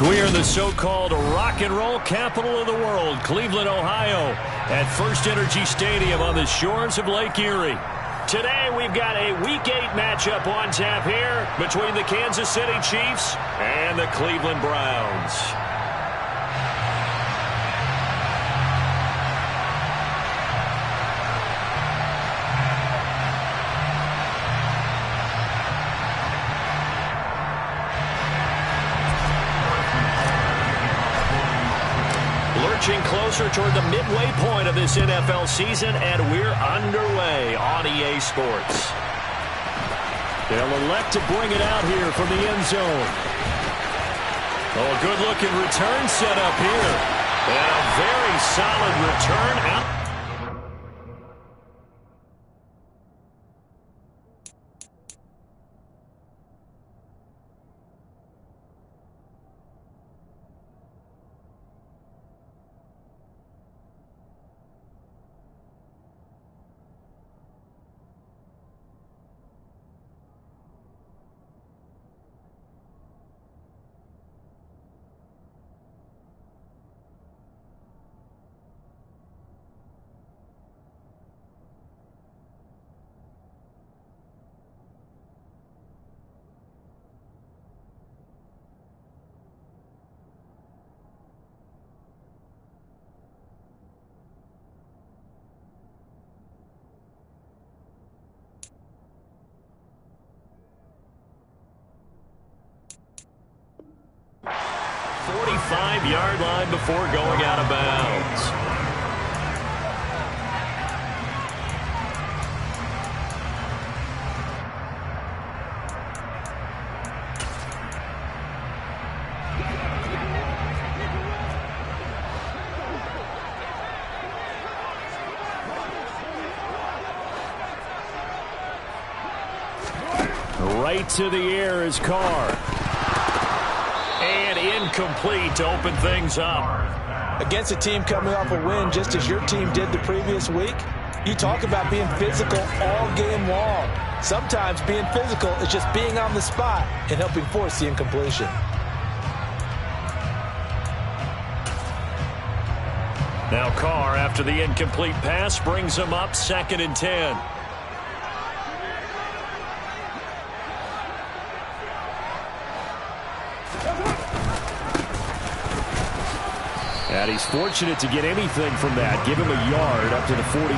We are the so-called rock and roll capital of the world, Cleveland, Ohio, at First Energy Stadium on the shores of Lake Erie. Today we've got a Week 8 matchup on tap here between the Kansas City Chiefs and the Cleveland Browns. Lurching closer toward the midway point of this NFL season, and we're underway on EA Sports. They'll elect to bring it out here from the end zone. Oh, a good-looking return set up here. And a very solid return out. Yard line before going out of bounds. Right to the air is Carr. And incomplete to open things up. Against a team coming off a win just as your team did the previous week, you talk about being physical all game long. Sometimes being physical is just being on the spot and helping force the incompletion. Now Carr, after the incomplete pass, brings him up 2nd and 10. And he's fortunate to get anything from that. Give him a yard up to the 49.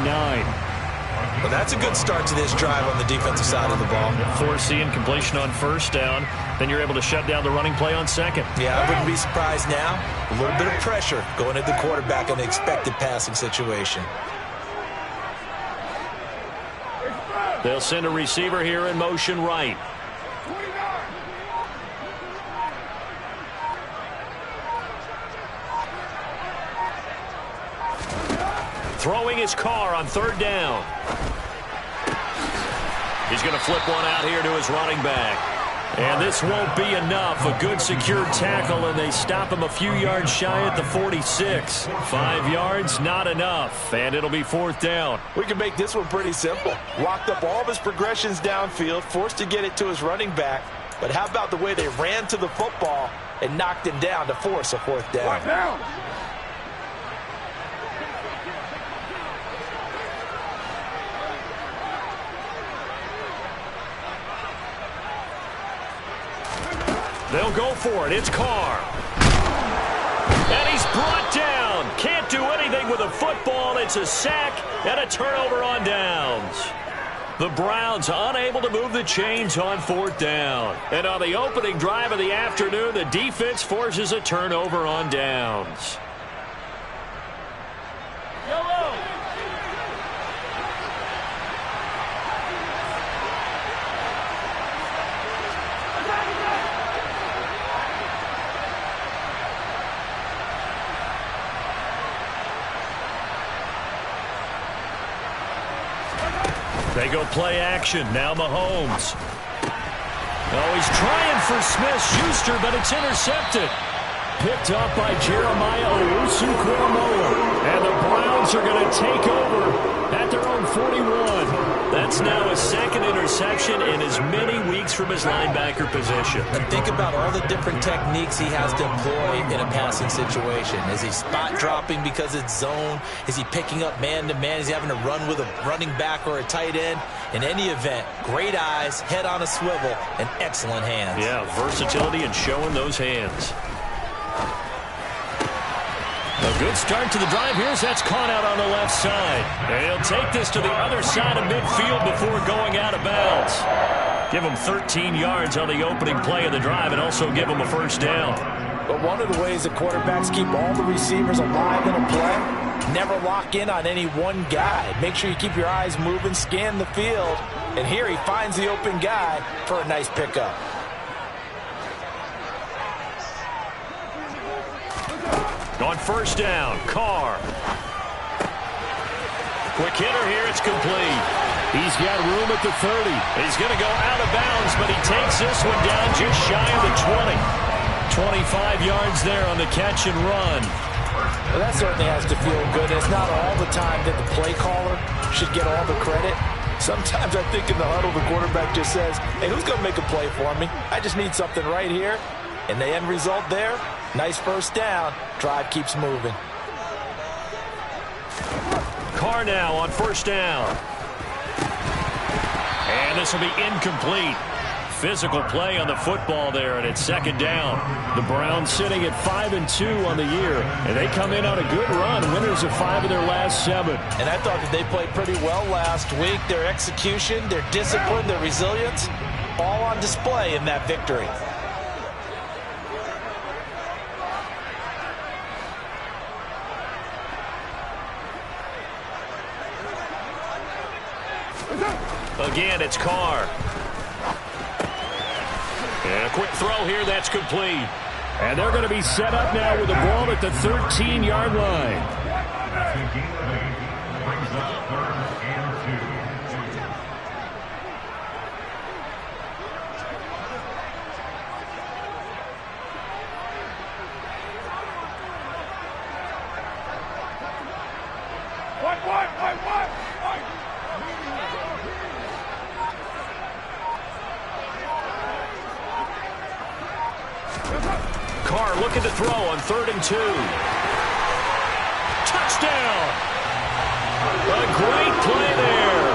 Well, that's a good start to this drive on the defensive side of the ball. Force the incompletion on 1st down. Then you're able to shut down the running play on 2nd. Yeah, I wouldn't be surprised now. A little bit of pressure going at the quarterback in an expected passing situation. They'll send a receiver here in motion right. Throwing his Carr on 3rd down. He's going to flip one out here to his running back. And this won't be enough. A good secured tackle, and they stop him a few yards shy at the 46. 5 yards, not enough. And it'll be 4th down. We can make this one pretty simple. Walked up all of his progressions downfield, forced to get it to his running back. But how about the way they ran to the football and knocked him down to force a 4th down? They'll go for it. It's Carr. And he's brought down. Can't do anything with a football. It's a sack and a turnover on downs. The Browns unable to move the chains on 4th down. And on the opening drive of the afternoon, the defense forces a turnover on downs. They go play action. Now Mahomes. Oh, he's trying for Smith-Schuster, but it's intercepted. Picked up by Jeremiah Owusu-Koramoah. And the Browns are going to take over at their own 41. That's now his second interception in as many weeks from his linebacker position. And think about all the different techniques he has to employ in a passing situation. Is he spot dropping because it's zone? Is he picking up man-to-man? Is he having to run with a running back or a tight end? In any event, great eyes, head on a swivel, and excellent hands. Yeah, versatility and showing those hands. A good start to the drive. That's caught out on the left side. And he'll take this to the other side of midfield before going out of bounds. Give him 13 yards on the opening play of the drive and also give him a first down. But one of the ways that quarterbacks keep all the receivers alive in a play, never lock in on any one guy. Make sure you keep your eyes moving, scan the field. And here he finds the open guy for a nice pickup. On first down, Carr. Quick hitter here, it's complete. He's got room at the 30. He's going to go out of bounds, but he takes this one down just shy of the 20. 25 yards there on the catch and run. Well, that certainly has to feel good. It's not all the time that the play caller should get all the credit. Sometimes I think in the huddle, the quarterback just says, hey, who's going to make a play for me? I just need something right here. And the end result there, nice first down. Drive keeps moving. Carr now on first down. And this will be incomplete. Physical play on the football there, and it's second down. The Browns sitting at 5-2 on the year, and they come in on a good run, winners of 5 of their last 7. And I thought that they played pretty well last week. Their execution, their discipline, their resilience, all on display in that victory. Again, it's Carr. And a quick throw here, that's complete. And they're going to be set up now with the ball at the 13-yard line. Carr looking to throw on 3rd and 2. Touchdown! A great play there.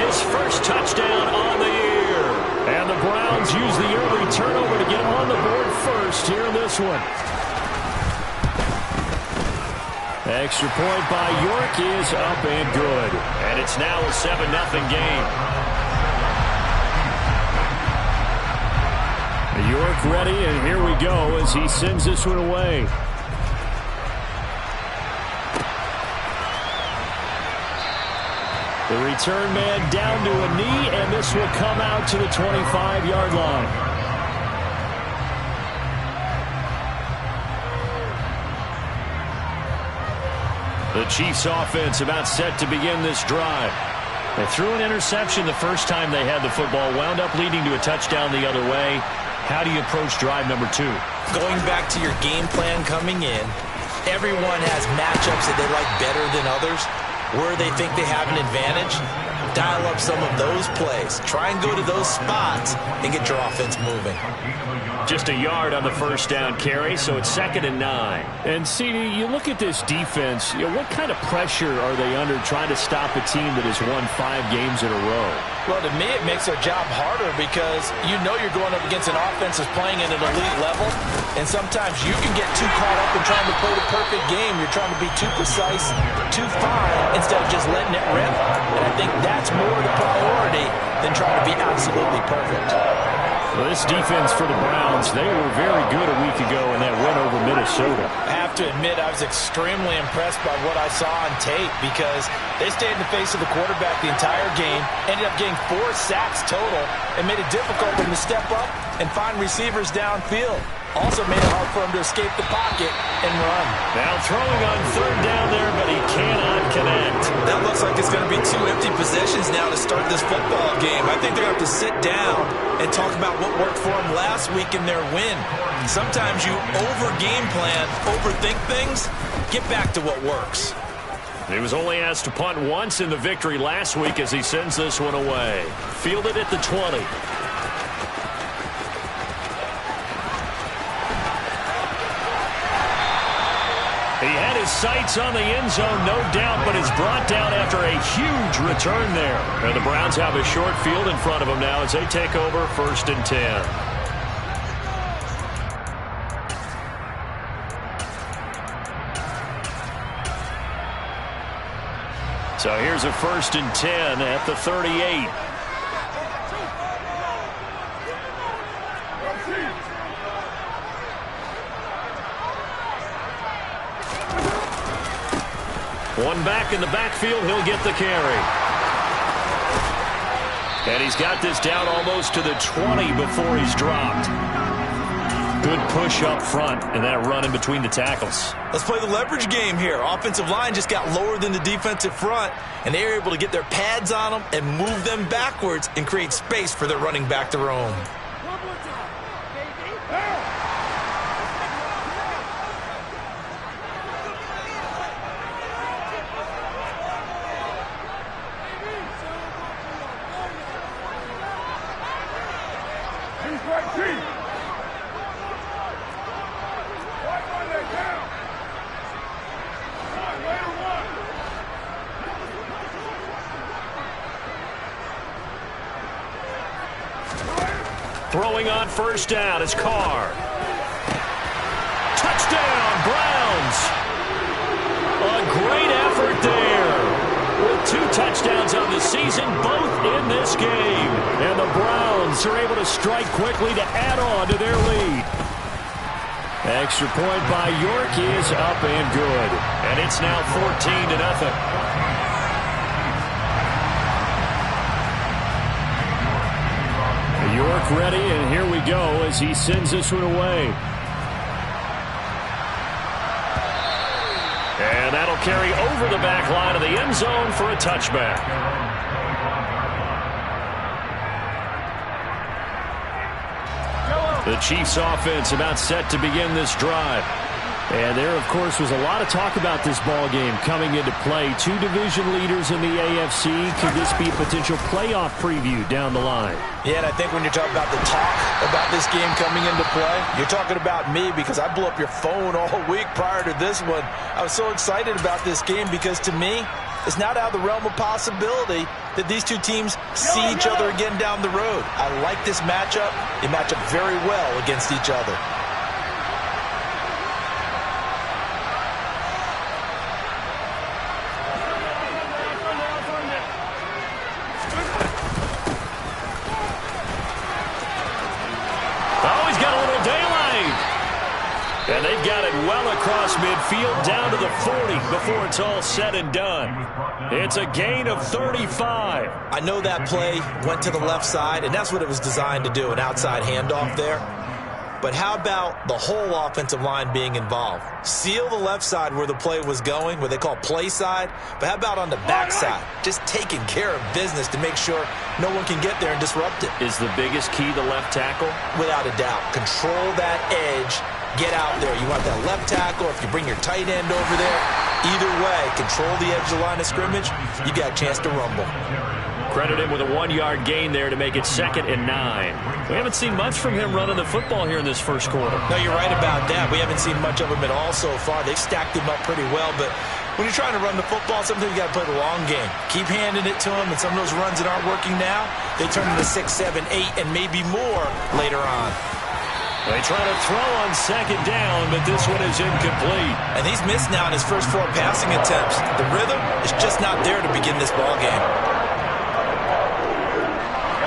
His first touchdown on the year. And the Browns use the early turnover to get on the board first here in this one. Extra point by York is up and good. And it's now a 7-0 game. York ready, and here we go as he sends this one away. The return man down to a knee, and this will come out to the 25-yard line. The Chiefs offense about set to begin this drive. They threw an interception the first time they had the football, wound up leading to a touchdown the other way. How do you approach drive number 2? Going back to your game plan coming in, everyone has matchups that they like better than others. Where they think they have an advantage, dial up some of those plays. Try and go to those spots and get your offense moving. Just a yard on the first down carry, so it's 2nd and 9. And, CD, you look at this defense, what kind of pressure are they under trying to stop a team that has won 5 games in a row? Well, to me, it makes their job harder because you know you're going up against an offense that's playing at an elite level, and sometimes you can get too caught up in trying to play the perfect game. You're trying to be too precise, too fine, instead of just letting it rip. And I think that's more the priority than trying to be absolutely perfect. Well, this defense for the Browns, they were very good a week ago in that win over Minnesota. I have to admit, I was extremely impressed by what I saw on tape because they stayed in the face of the quarterback the entire game, ended up getting 4 sacks total, and made it difficult for them to step up and find receivers downfield. Also made it hard for him to escape the pocket and run. Now throwing on 3rd down there, but he cannot connect. That looks like it's going to be 2 empty possessions now to start this football game. I think they're going to have to sit down and talk about what worked for them last week in their win. Sometimes you over-game plan, overthink things, get back to what works. He was only asked to punt once in the victory last week as he sends this one away. Fielded at the 20. He had his sights on the end zone, no doubt, but is brought down after a huge return there. And the Browns have a short field in front of them now as they take over 1st and 10. So here's a 1st and 10 at the 38. One back in the backfield, he'll get the carry. And he's got this down almost to the 20 before he's dropped. Good push up front and that run in between the tackles. Let's play the leverage game here. Offensive line just got lower than the defensive front, and they were able to get their pads on them and move them backwards and create space for their running back to roam. Throwing on 1st down is Carr. Touchdown, Browns. A great effort there. With 2 touchdowns on the season, both in this game. And the Browns are able to strike quickly to add on to their lead. Extra point by York is up and good. And it's now 14-0. York ready, and here we go as he sends this one away. And that'll carry over the back line of the end zone for a touchback. The Chiefs offense about set to begin this drive. And there, of course, was a lot of talk about this ball game coming into play. 2 division leaders in the AFC. Could this be a potential playoff preview down the line? Yeah, and I think when you're talking about the talk about this game coming into play, you're talking about me because I blew up your phone all week prior to this one. I was so excited about this game because, to me, it's not out of the realm of possibility that these 2 teams see each other again down the road. I like this matchup. They match up very well against each other. And they've got it well across midfield down to the 40 before it's all said and done. It's a gain of 35. I know that play went to the left side, and that's what it was designed to do, an outside handoff there. But how about the whole offensive line being involved? Seal the left side where the play was going, what they call play side. But how about on the back side? Just taking care of business to make sure no one can get there and disrupt it. Is the biggest key the left tackle? Without a doubt. Control that edge. Get out there. You want that left tackle. If you bring your tight end over there, either way, control the edge of the line of scrimmage, you got a chance to rumble. Credit him with a 1-yard gain there to make it 2nd and 9. We haven't seen much from him running the football here in this first quarter. No, you're right about that. We haven't seen much of him at all so far. They've stacked him up pretty well, but when you're trying to run the football, sometimes you got to play the long game. Keep handing it to him, and some of those runs that aren't working now, they turn into 6, 7, 8, and maybe more later on. They try to throw on 2nd down, but this one is incomplete. And he's missed now in his first 4 passing attempts. The rhythm is just not there to begin this ball game.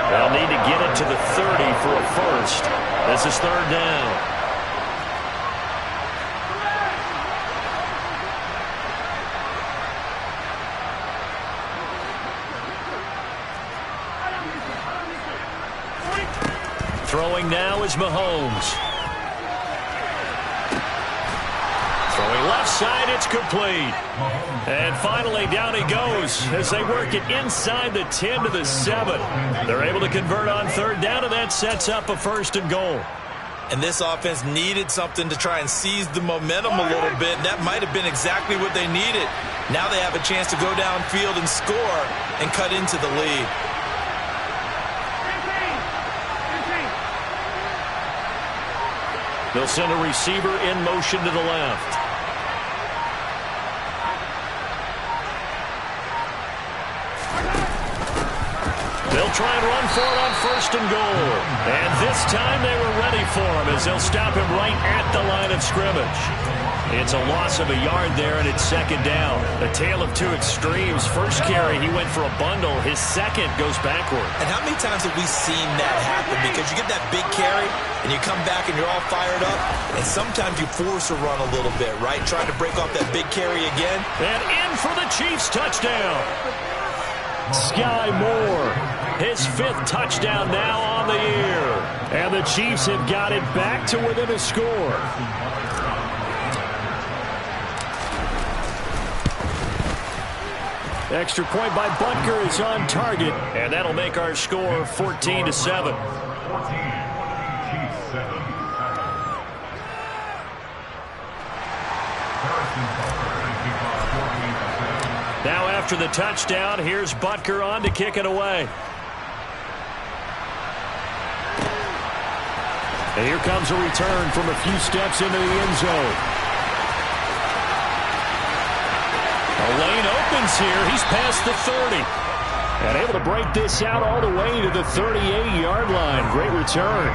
They'll need to get it to the 30 for a first. This is 3rd down. Throwing now is Mahomes. Throwing left side, it's complete. And finally, down he goes as they work it inside the 10 to the 7. They're able to convert on 3rd down, and that sets up a 1st and goal. And this offense needed something to try and seize the momentum a little bit. And that might have been exactly what they needed. Now they have a chance to go downfield and score and cut into the lead. They'll send a receiver in motion to the left. They'll try and run for it on 1st and goal. And this time they were ready for him as they'll stop him right at the line of scrimmage. It's a loss of a yard there, and it's 2nd down. A tale of two extremes. First carry, he went for a bundle. His second goes backward. And how many times have we seen that happen? Because you get that big carry, and you come back and you're all fired up, and sometimes you force a run a little bit, right? Trying to break off that big carry again. And in for the Chiefs touchdown. Sky Moore, his 5th touchdown now on the year. And the Chiefs have got it back to within a score. Extra point by Butker is on target, and that'll make our score 14-7. Now after the touchdown, here's Butker on to kick it away. And here comes a return from a few steps into the end zone. A lane opens here. He's past the 30. And able to break this out all the way to the 38-yard line. Great return.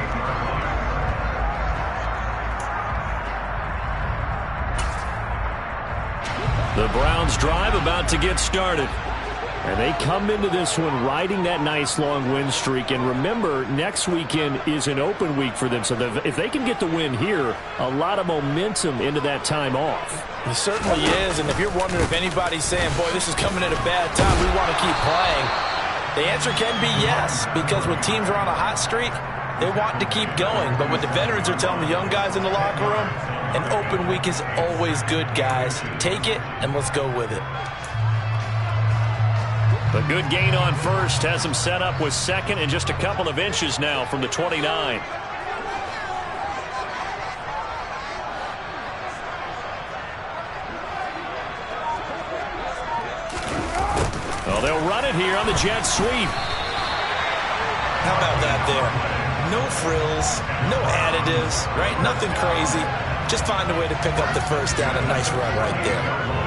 The Browns drive about to get started. And they come into this one riding that nice long win streak. And remember, next weekend is an open week for them. So if they can get the win here, a lot of momentum into that time off. It certainly is. And if you're wondering if anybody's saying, boy, this is coming at a bad time, we want to keep playing, the answer can be yes. Because when teams are on a hot streak, they want to keep going. But what the veterans are telling the young guys in the locker room, an open week is always good, guys. Take it, and let's go with it. A good gain on first has him set up with 2nd and just a couple of inches now from the 29. Oh, they'll run it here on the jet sweep. How about that there? No frills, no additives, right? Nothing crazy. Just find a way to pick up the first down. A nice run right there.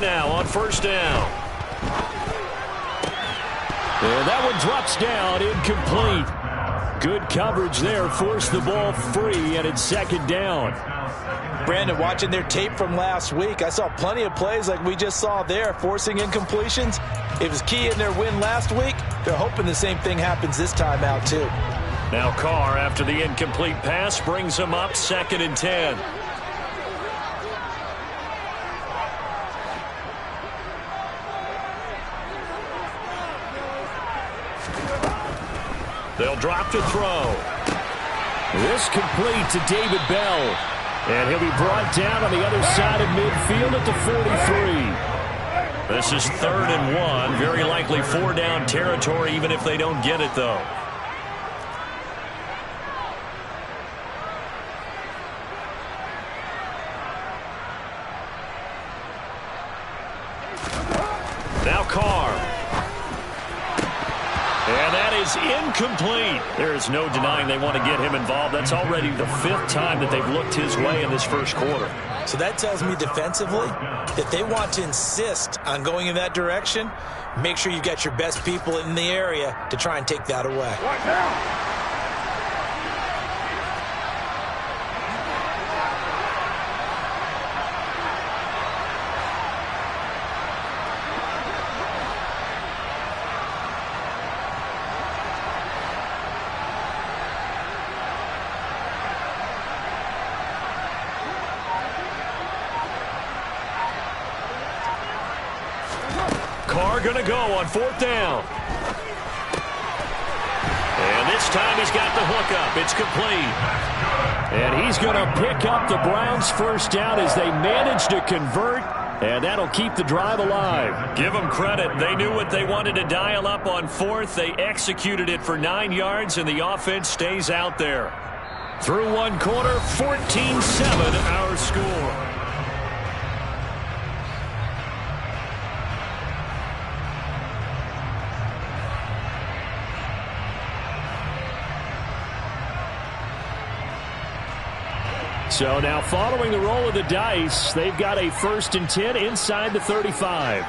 Now on 1st down. And that one drops down, incomplete. Good coverage there, forced the ball free, and it's 2nd down. Brandon, watching their tape from last week, I saw plenty of plays like we just saw there, forcing incompletions. It was key in their win last week. They're hoping the same thing happens this time out, too. Now Carr, after the incomplete pass, brings him up 2nd and 10. They'll drop to throw. This complete to David Bell. And he'll be brought down on the other side of midfield at the 43. This is 3rd and 1. Very likely 4-down territory, even if they don't get it, though. Now Carr. And that is incomplete. There is no denying they want to get him involved. That's already the 5th time that they've looked his way in this first quarter. So that tells me defensively that they want to insist on going in that direction. Make sure you got your best people in the area to try and take that away. Right now. Carr going to go on 4th down. And this time he's got the hookup. It's complete. And he's going to pick up the Browns' first down as they manage to convert. And that'll keep the drive alive. Give them credit. They knew what they wanted to dial up on 4th. They executed it for 9 yards, and the offense stays out there. Through one quarter, 14-7 our score. So now following the roll of the dice, they've got a 1st and 10 inside the 35.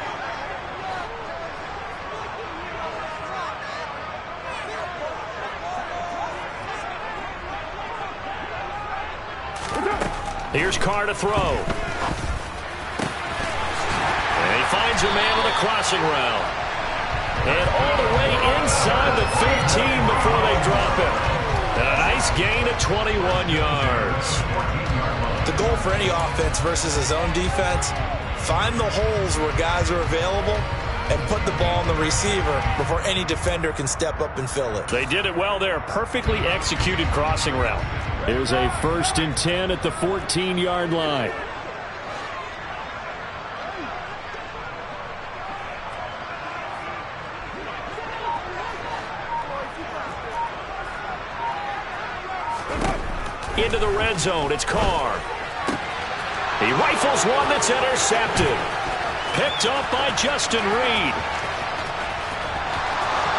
Here's Carr to throw. And he finds a man with a crossing route. And all the way inside the 15 before they drop him. And a nice gain of 21 yards. The goal for any offense versus his own defense, find the holes where guys are available and put the ball on the receiver before any defender can step up and fill it. They did it well there. Perfectly executed crossing route. Here's a 1st and 10 at the 14-yard line. Into the red zone. It's Carr. He rifles one that's intercepted. Picked up by Justin Reed.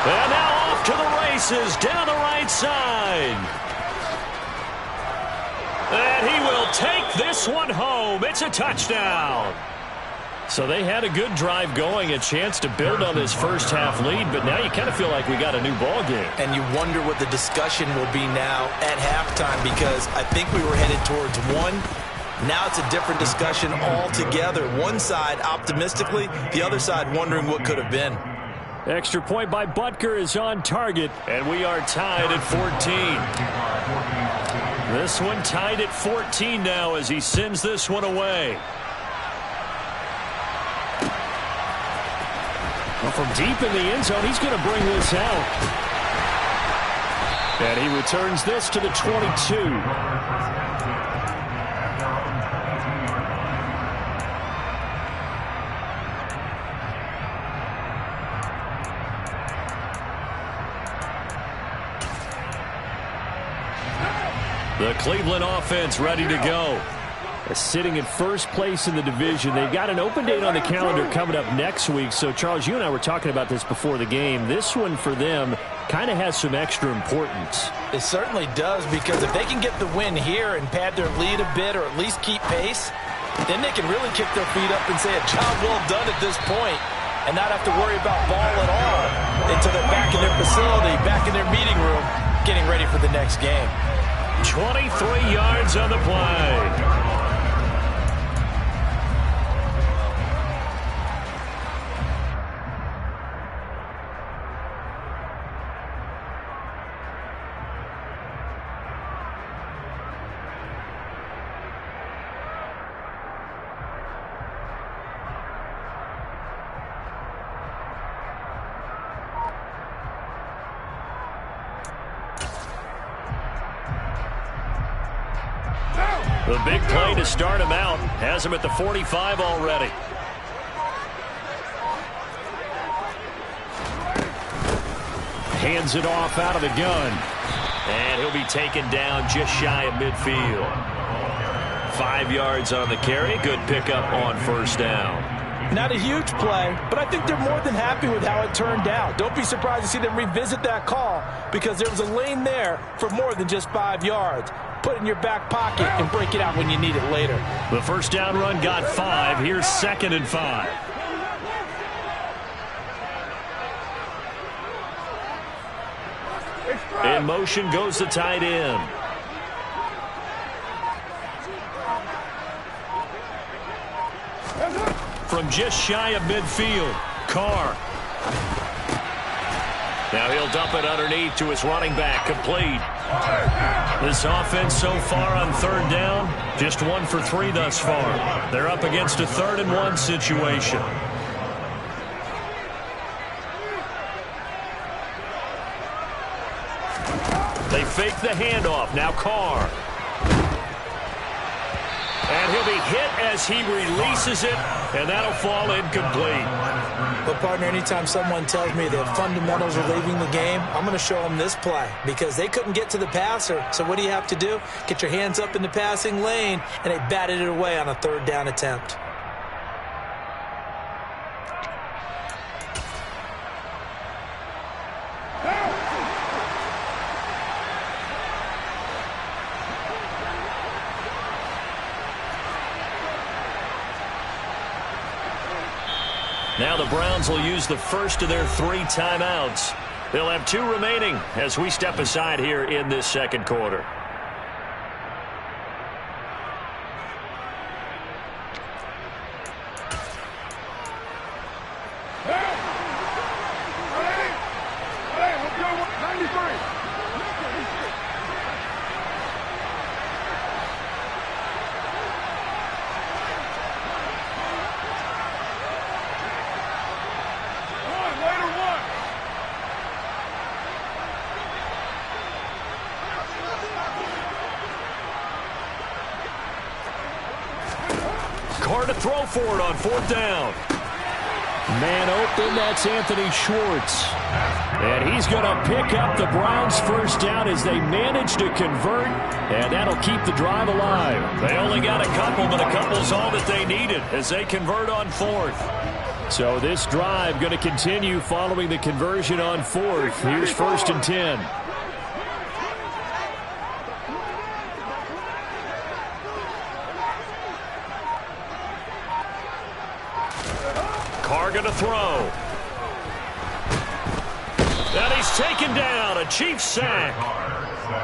And now off to the races down the right side. And he will take this one home. It's a touchdown. So they had a good drive going, a chance to build on this first half lead, but now you kind of feel like we got a new ball game. And you wonder what the discussion will be now at halftime, because I think we were headed towards one. Now it's a different discussion altogether. One side optimistically, the other side wondering what could have been. Extra point by Butker is on target, and we are tied at 14. This one tied at 14 now as he sends this one away. Well, from deep in the end zone, he's going to bring this out. And he returns this to the 22. The Cleveland offense ready to go. Sitting in first place in the division. They've got an open date on the calendar coming up next week. So, Charles, you and I were talking about this before the game. This one for them kind of has some extra importance. It certainly does, because if they can get the win here and pad their lead a bit or at least keep pace, then they can really kick their feet up and say a job well done at this point and not have to worry about ball at all until they're back in their facility, back in their meeting room, getting ready for the next game. 23 yards on the play. The big play to start him out has him at the 45 already. Hands it off out of the gun. And he'll be taken down just shy of midfield. 5 yards on the carry. Good pickup on first down. Not a huge play, but I think they're more than happy with how it turned out. Don't be surprised to see them revisit that call, because there was a lane there for more than just 5 yards. Put it in your back pocket and break it out when you need it later. The first down run got 5. Here's 2nd and 5. In motion goes the tight end. From just shy of midfield, Carr. Now he'll dump it underneath to his running back, complete. This offense so far on third down, just 1 for 3 thus far. They're up against a 3rd and 1 situation. They fake the handoff. Now Carr. And he'll be hit as he releases it, and that'll fall incomplete. But, partner, anytime someone tells me that fundamentals are leaving the game, I'm going to show them this play because they couldn't get to the passer. So what do you have to do? Get your hands up in the passing lane, and they batted it away on a third down attempt. Now the Browns will use the first of their 3 timeouts. They'll have 2 remaining as we step aside here in this second quarter. Carr to throw for it on 4th down. Man open, that's Anthony Schwartz. And he's going to pick up the Browns' first down as they manage to convert, and that'll keep the drive alive. They only got a couple, but a couple's all that they needed as they convert on 4th. So this drive going to continue following the conversion on 4th. Here's 1st and 10. Carr going to throw. And he's taken down. A Chiefs sack.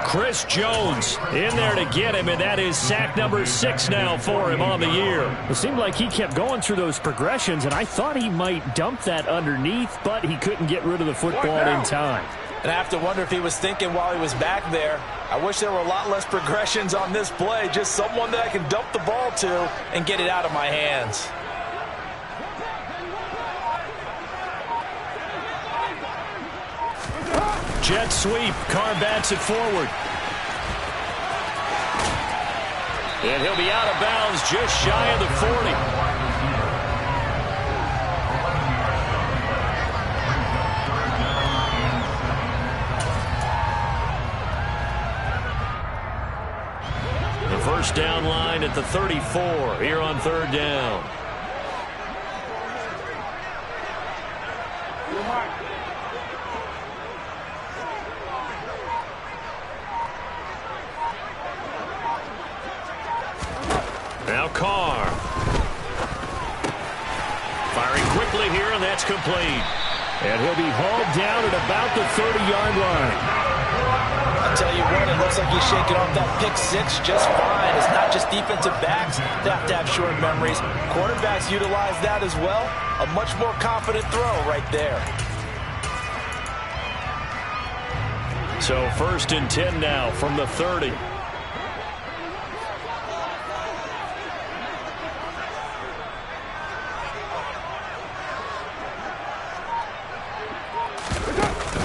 Chris Jones in there to get him, and that is sack number 6 now for him on the year. It seemed like he kept going through those progressions, and I thought he might dump that underneath, but he couldn't get rid of the football in time. And I have to wonder if he was thinking while he was back there, I wish there were a lot less progressions on this play, just someone that I can dump the ball to and get it out of my hands. Jet sweep. Carr bats it forward. And he'll be out of bounds just shy of the 40. The first down line at the 34 here on 3rd down. Now Carr. Firing quickly here, and that's complete. And he'll be hauled down at about the 30-yard line. I'll tell you what, it looks like he's shaking off that pick 6 just fine. It's not just defensive backs that have to have short memories. Quarterbacks utilize that as well. A much more confident throw right there. So 1st and 10 now from the 30.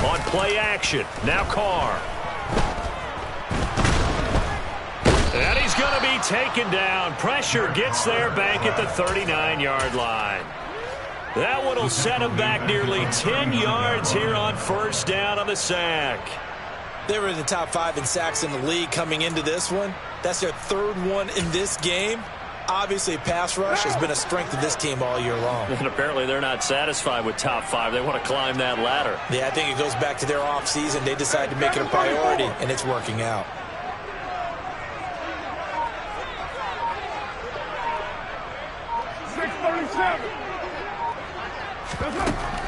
On play action. Now Carr. And he's going to be taken down. Pressure gets there back at the 39-yard line. That one will set him back nearly 10 yards here on 1st down on the sack. They were in the top 5 in sacks in the league coming into this one. That's their 3rd one in this game. Obviously, pass rush has been a strength of this team all year long. And apparently they're not satisfied with top 5. They want to climb that ladder. Yeah, I think it goes back to their offseason. They decided to make it a priority, and it's working out.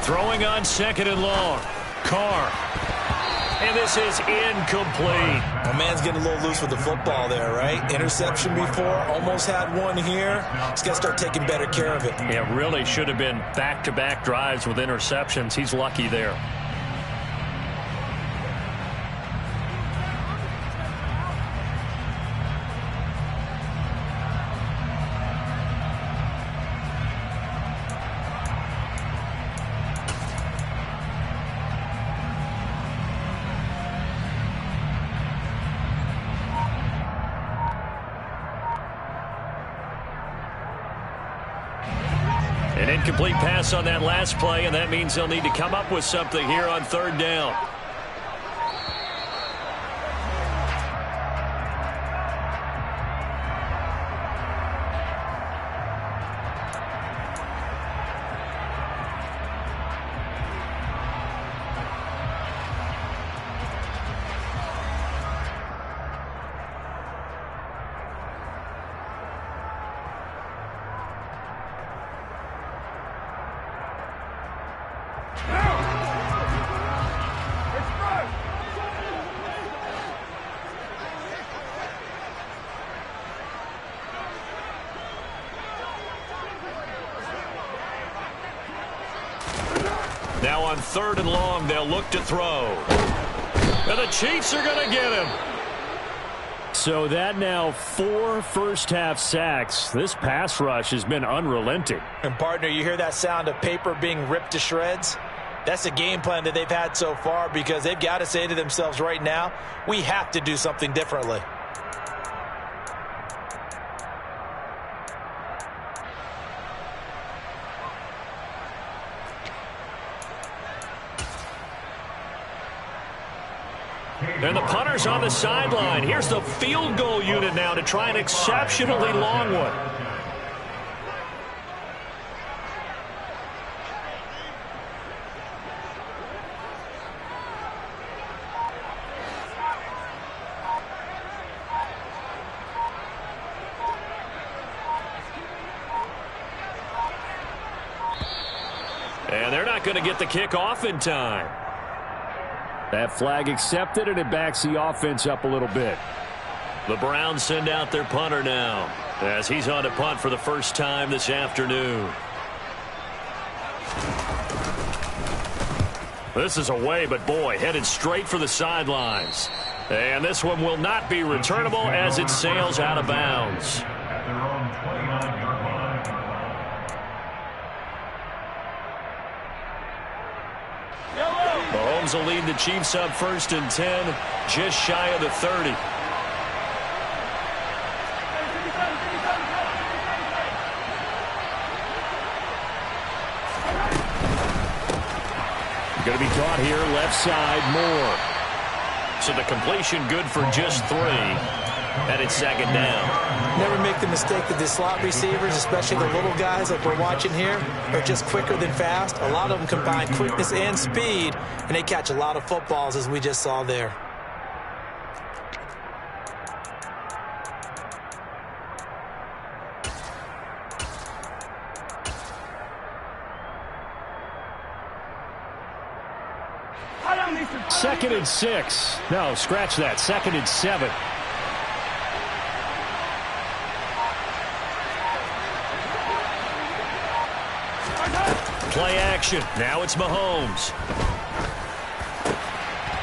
Throwing on 2nd and long. Carr. And this is incomplete. Well, man's getting a little loose with the football there, right? Interception before, almost had one here. He's got to start taking better care of it. Yeah, really should have been back-to-back drives with interceptions. He's lucky there. An incomplete pass on that last play, and that means they'll need to come up with something here on third down. Now on third and long, they'll look to throw. And the Chiefs are going to get him. So that now 4 first-half sacks. This pass rush has been unrelenting. And, partner, you hear that sound of paper being ripped to shreds? That's the game plan that they've had so far because they've got to say to themselves right now, we have to do something differently. And the punter's on the sideline. Here's the field goal unit now to try an exceptionally long one. And they're not going to get the kick off in time. That flag accepted, and it backs the offense up a little bit. The Browns send out their punter now as he's on to punt for the first time this afternoon. This is away, but boy, headed straight for the sidelines. And this one will not be returnable as it sails out of bounds. Mahomes will lead the Chiefs up 1st and 10, just shy of the 30. Going to be caught here, left side, Moore. So the completion good for just 3, and it's 2nd down. Never make the mistake that the slot receivers, especially the little guys like we're watching here, are just quicker than fast. A lot of them combine quickness and speed, and they catch a lot of footballs, as we just saw there. Second and 6. No, scratch that. 2nd and 7. Play action. Now it's Mahomes.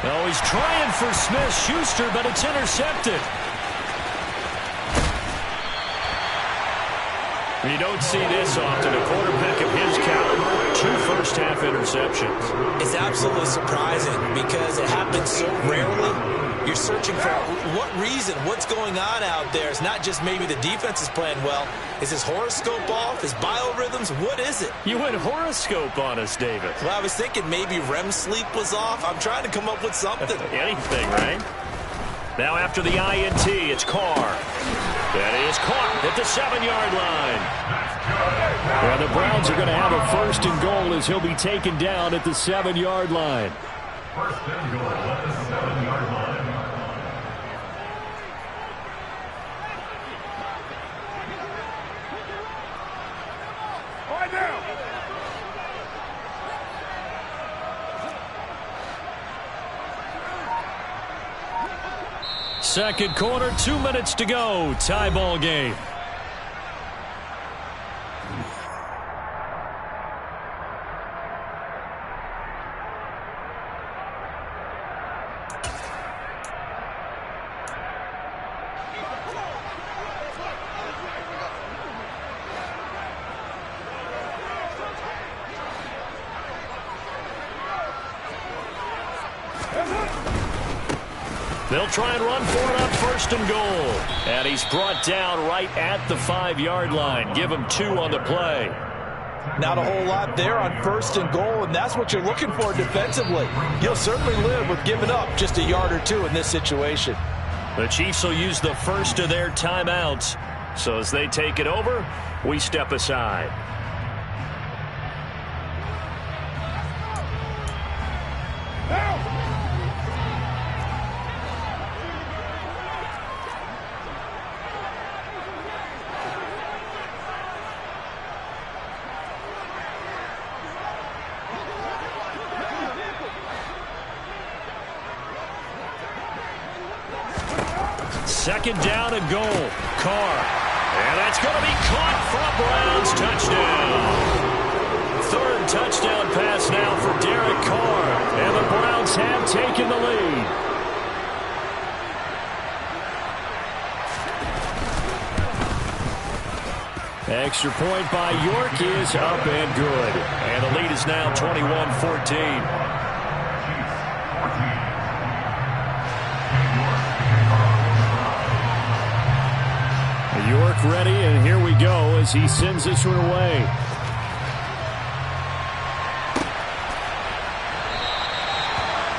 Oh, he's trying for Smith-Schuster, but it's intercepted. You don't see this often. A quarterback of his caliber, 2 first-half interceptions. It's absolutely surprising because it happens so rarely. You're searching for what reason, what's going on out there. It's not just maybe the defense is playing well. Is his horoscope off? His biorhythms? What is it? You went horoscope on us, David. Well, I was thinking maybe REM sleep was off. I'm trying to come up with something. Anything, right? Now after the INT, it's Carr. That is caught at the 7-yard line. Yeah, the Browns are going to have a 1st and goal as he'll be taken down at the 7-yard line. 1st and goal at the 7-yard line. Second quarter, 2 minutes to go. Tie ball game. They'll try and run for it on 1st and goal. And he's brought down right at the 5-yard line. Give him 2 on the play. Not a whole lot there on 1st and goal, and that's what you're looking for defensively. You'll certainly live with giving up just a yard or two in this situation. The Chiefs will use the first of their timeouts. So as they take it over, we step aside. Second down and goal. Carr. And that's going to be caught for a Browns touchdown. 3rd touchdown pass now for Derek Carr. And the Browns have taken the lead. Extra point by York is up and good. And the lead is now 21-14. York ready, and here we go as he sends this one away.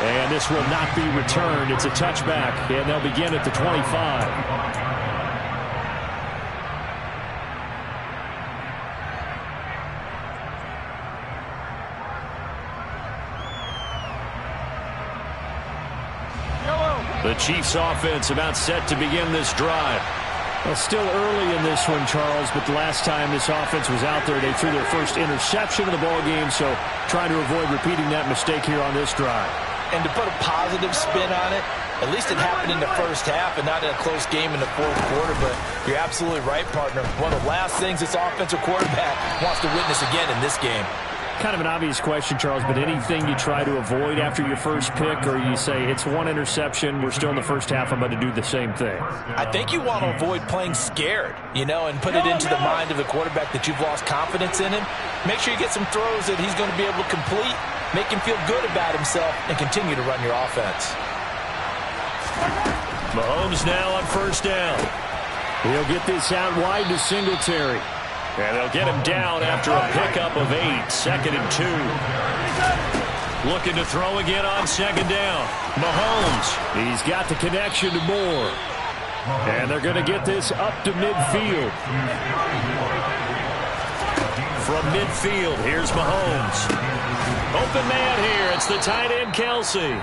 And this will not be returned. It's a touchback, and they'll begin at the 25. The Chiefs offense about set to begin this drive. Well, still early in this one, Charles, but the last time this offense was out there, they threw their first interception of the ball game, so trying to avoid repeating that mistake here on this drive. And to put a positive spin on it, at least it happened in the first half and not in a close game in the 4th quarter, but you're absolutely right, partner. One of the last things this offensive quarterback wants to witness again in this game. Kind of an obvious question, Charles, but anything you try to avoid after your first pick, or you say it's one interception, we're still in the first half, I'm going to do the same thing? I think you want to avoid playing scared, and put it into the mind of the quarterback that you've lost confidence in him. Make sure you get some throws that he's going to be able to complete, make him feel good about himself, and continue to run your offense. Mahomes now on 1st down. He'll get this out wide to Singletary. And they'll get him down after a pickup of 8, 2nd and 2. Looking to throw again on 2nd down. Mahomes. He's got the connection to Moore. And they're going to get this up to midfield. From midfield, here's Mahomes. Open man here. It's the tight end, Kelsey.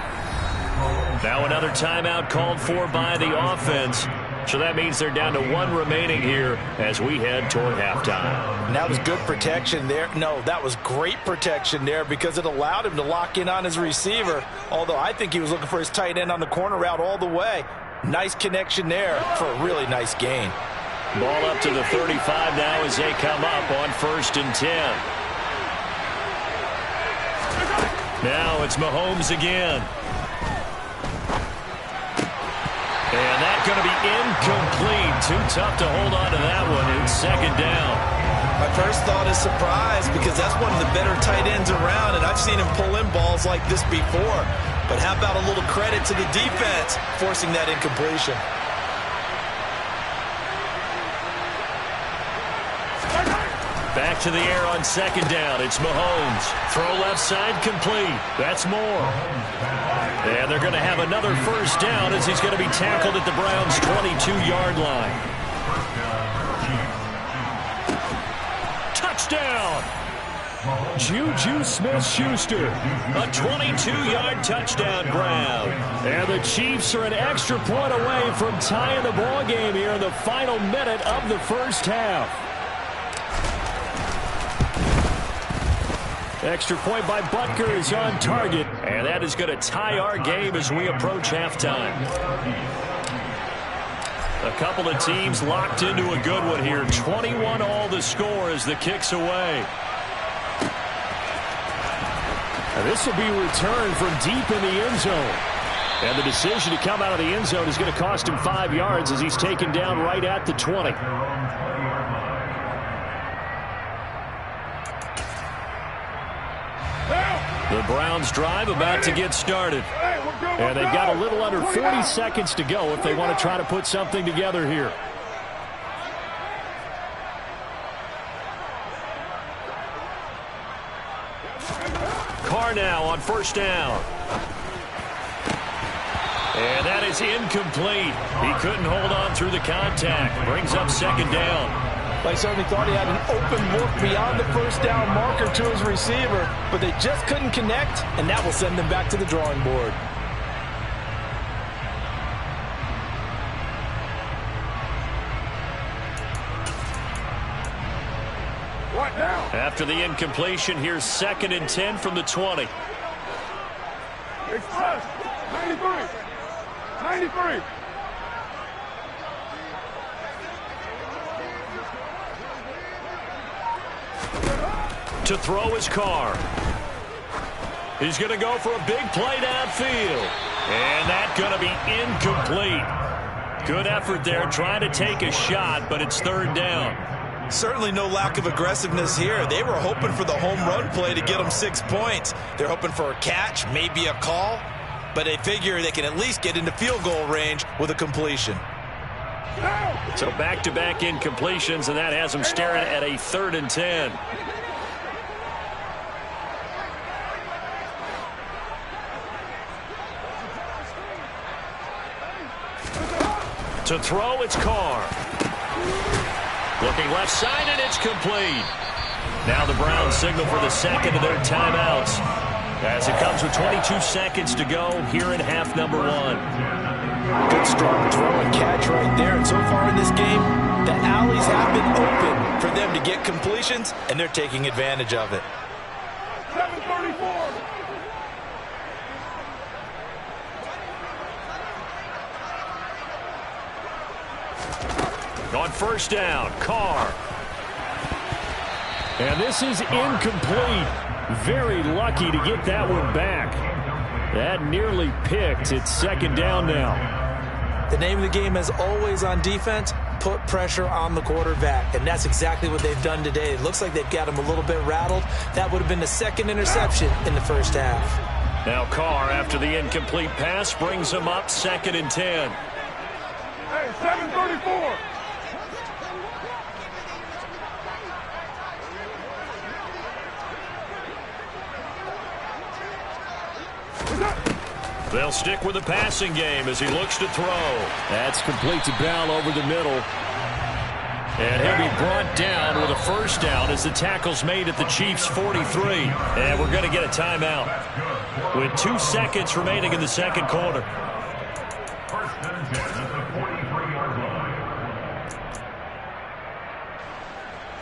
Now another timeout called for by the offense. So that means they're down to 1 remaining here as we head toward halftime. And that was good protection there. No, that was great protection there because it allowed him to lock in on his receiver, although I think he was looking for his tight end on the corner route all the way. Nice connection there for a really nice gain. Ball up to the 35 now as they come up on 1st and 10. Now it's Mahomes again. And that's going to be incomplete. Too tough to hold on to that one. It's 2nd down. My first thought is surprise because that's one of the better tight ends around, and I've seen him pull in balls like this before. But how about a little credit to the defense forcing that incompletion? Back to the air on 2nd down. It's Mahomes. Throw left side complete. That's Moore. And they're going to have another 1st down as he's going to be tackled at the Browns' 22-yard line. Touchdown! Juju Smith-Schuster. A 22-yard touchdown Brown. And the Chiefs are an extra point away from tying the ball game here in the final minute of the first half. Extra point by Butker is on target. And that is going to tie our game as we approach halftime. A couple of teams locked into a good one here. 21 all the score as the kick's away. And this will be returned from deep in the end zone. And the decision to come out of the end zone is going to cost him 5 yards as he's taken down right at the 20. The Browns drive about to get started. And they've got a little under 40 seconds to go if they want to try to put something together here. Carr now on first down. And that is incomplete. He couldn't hold on through the contact. Brings up second down. They certainly thought he had an open look beyond the first down marker to his receiver, but they just couldn't connect, and that will send them back to the drawing board. After the incompletion, here's 2nd and 10 from the 20. Express, 93. 93. To throw his Carr. He's going to go for a big play downfield. And that's going to be incomplete. Good effort there trying to take a shot, but it's 3rd down. Certainly no lack of aggressiveness here. They were hoping for the home run play to get them 6 points. They're hoping for a catch, maybe a call, but they figure they can at least get into field goal range with a completion. So back-to-back incompletions, and that has them staring at a 3rd and 10. To throw, it's Carr. Looking left side, and it's complete. Now the Browns signal for the 2nd of their timeouts as it comes with 22 seconds to go here in half number 1. Good strong throw and catch right there. And so far in this game, the alleys have been open for them to get completions, and they're taking advantage of it. 734. On first down, Carr. And this is incomplete. Very lucky to get that one back. That nearly picked. It's 2nd down now. The name of the game, as always on defense, put pressure on the quarterback. And that's exactly what they've done today. It looks like they've got him a little bit rattled. That would have been the 2nd interception in the first half. Now Carr, after the incomplete pass, brings him up 2nd and 10. Hey, 734. They'll stick with the passing game as he looks to throw. That's complete to Bell over the middle. And he'll be brought down with a first down as the tackle's made at the Chiefs' 43. And we're going to get a timeout with 2 seconds remaining in the second quarter. 1st and 10 at the 43-yard line.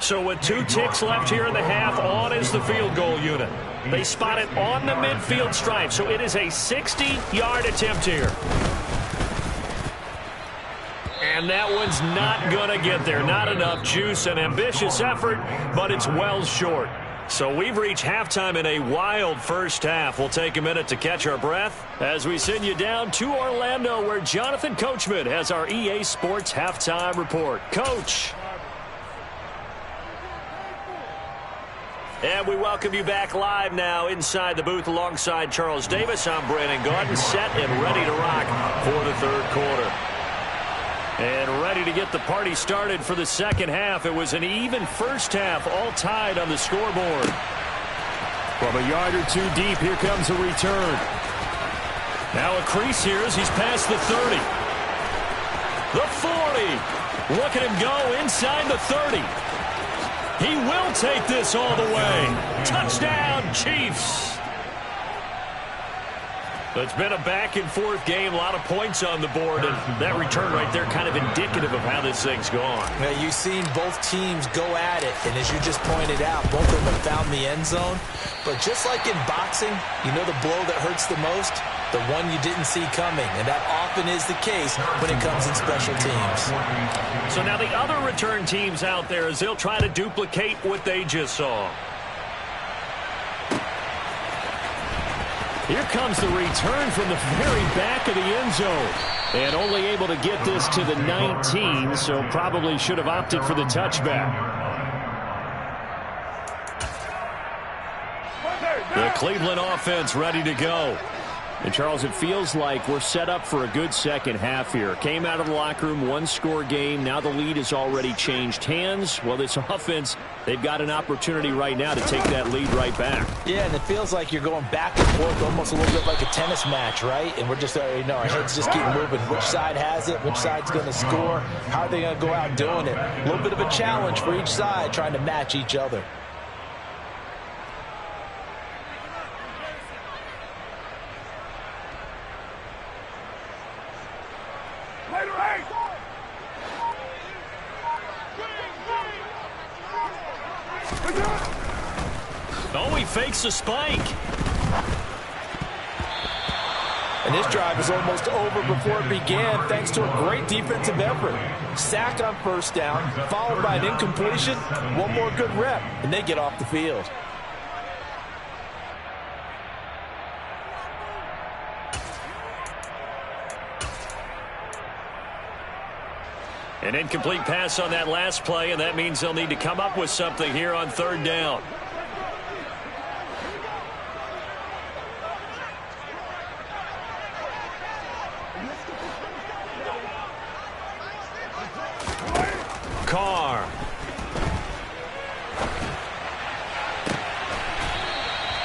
So with 2 ticks left here in the half, on is the field goal unit. They spot it on the midfield stripe, so it is a 60-yard attempt here. And that one's not going to get there. Not enough juice. An ambitious effort, but it's well short. So we've reached halftime in a wild first half. We'll take a minute to catch our breath as we send you down to Orlando, where Jonathan Coachman has our EA Sports halftime report. Coach. And we welcome you back live now inside the booth alongside Charles Davis. I'm Brandon Gaudin, set and ready to rock for the 3rd quarter. And ready to get the party started for the second half. It was an even first half, all tied on the scoreboard. From a yard or 2 deep, here comes a return. Now a crease here as he's past the 30. The 40. Look at him go inside the 30. He will take this all the way. Touchdown, Chiefs. It's been a back-and-forth game, a lot of points on the board, and that return right there kind of indicative of how this thing's gone. Now, you've seen both teams go at it, and as you just pointed out, both of them have found the end zone. But just like in boxing, you know the blow that hurts the most? The one you didn't see coming, and that often is the case when it comes in special teams. So now the other return teams out there, as they'll try to duplicate what they just saw. Here comes the return from the very back of the end zone. And only able to get this to the 19, so probably should have opted for the touchback. The Cleveland offense ready to go. And, Charles, it feels like we're set up for a good second half here. Came out of the locker room, one-score game. Now the lead has already changed hands. Well, this offense, they've got an opportunity right now to take that lead right back. Yeah, and it feels like you're going back and forth almost a little bit like a tennis match, right? And we're just, our heads just keep moving. Which side has it? Which side's going to score? How are they going to go out doing it? A little bit of a challenge for each side trying to match each other. Oh, he fakes a spike. And this drive is almost over before it began thanks to a great defensive effort. Sack on first down, followed by an incompletion. One more good rep, and they get off the field. An incomplete pass on that last play, and that means they'll need to come up with something here on third down. Carr.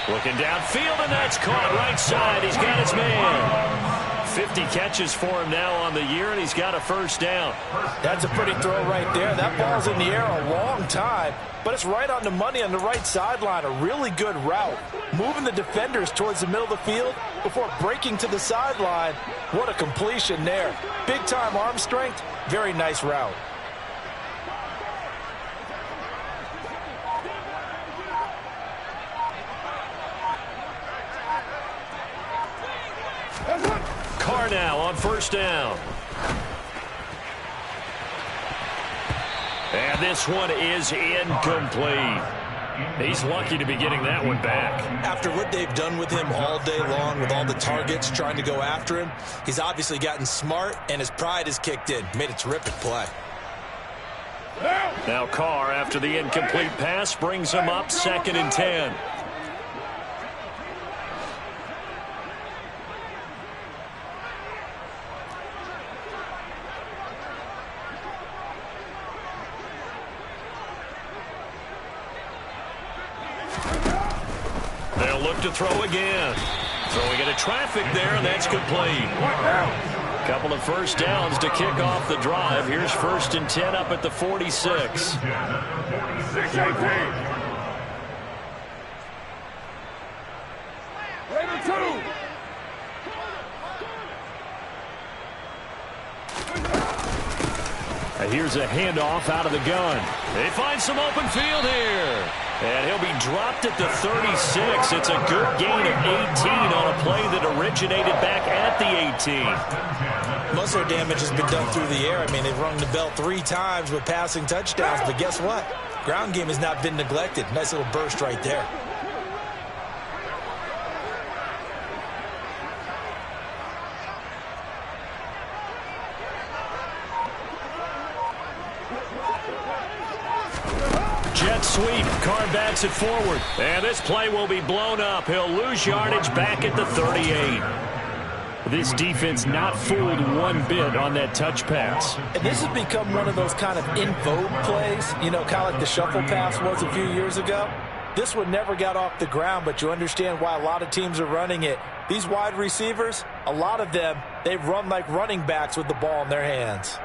Looking downfield, and that's caught right side. He's got his man. 50 catches for him now on the year, and he's got a first down. That's a pretty throw right there. That ball's in the air a long time, but it's right on the money on the right sideline. A really good route. Moving the defenders towards the middle of the field before breaking to the sideline. What a completion there. Big-time arm strength. Very nice route. Carr now on first down. And this one is incomplete. He's lucky to be getting that one back. After what they've done with him all day long, with all the targets trying to go after him, he's obviously gotten smart, and his pride has kicked in. Made a terrific play. Now Carr, after the incomplete pass, brings him up 2nd and 10. They'll look to throw again. Throwing into traffic there, and that's complete. Couple of first downs to kick off the drive. Here's 1st and 10 up at the 46. 6-18. Raider 2. And here's a handoff out of the gun. They find some open field here. And he'll be dropped at the 36. It's a good gain of 18 on a play that originated back at the 18. Most of their damage has been done through the air. I mean, they've rung the bell 3 times with passing touchdowns, but guess what? Ground game has not been neglected. Nice little burst right there. Jet sweep. Carr backs it forward. And this play will be blown up. He'll lose yardage back at the 38. This defense not fooled one bit on that touch pass. And this has become one of those kind of in vogue plays, kind of like the shuffle pass was a few years ago. This one never got off the ground, but you understand why a lot of teams are running it. These wide receivers, a lot of them, they run like running backs with the ball in their hands.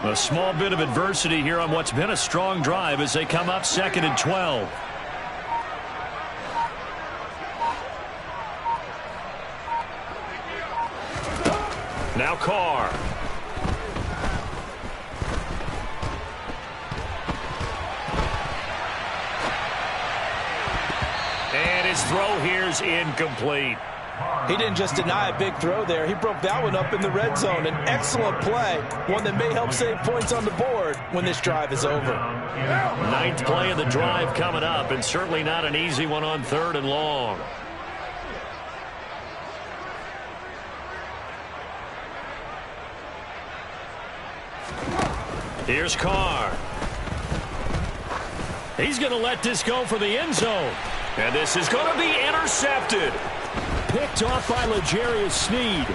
A small bit of adversity here on what's been a strong drive as they come up 2nd and 12. Now Carr. And his throw here's incomplete. He didn't just deny a big throw there. He broke that one up in the red zone. An excellent play, one that may help save points on the board when this drive is over. 9th play of the drive coming up, and certainly not an easy one on 3rd and long. Here's Carr. He's going to let this go for the end zone. And this is going to be intercepted. Picked off by L'Jarius Sneed.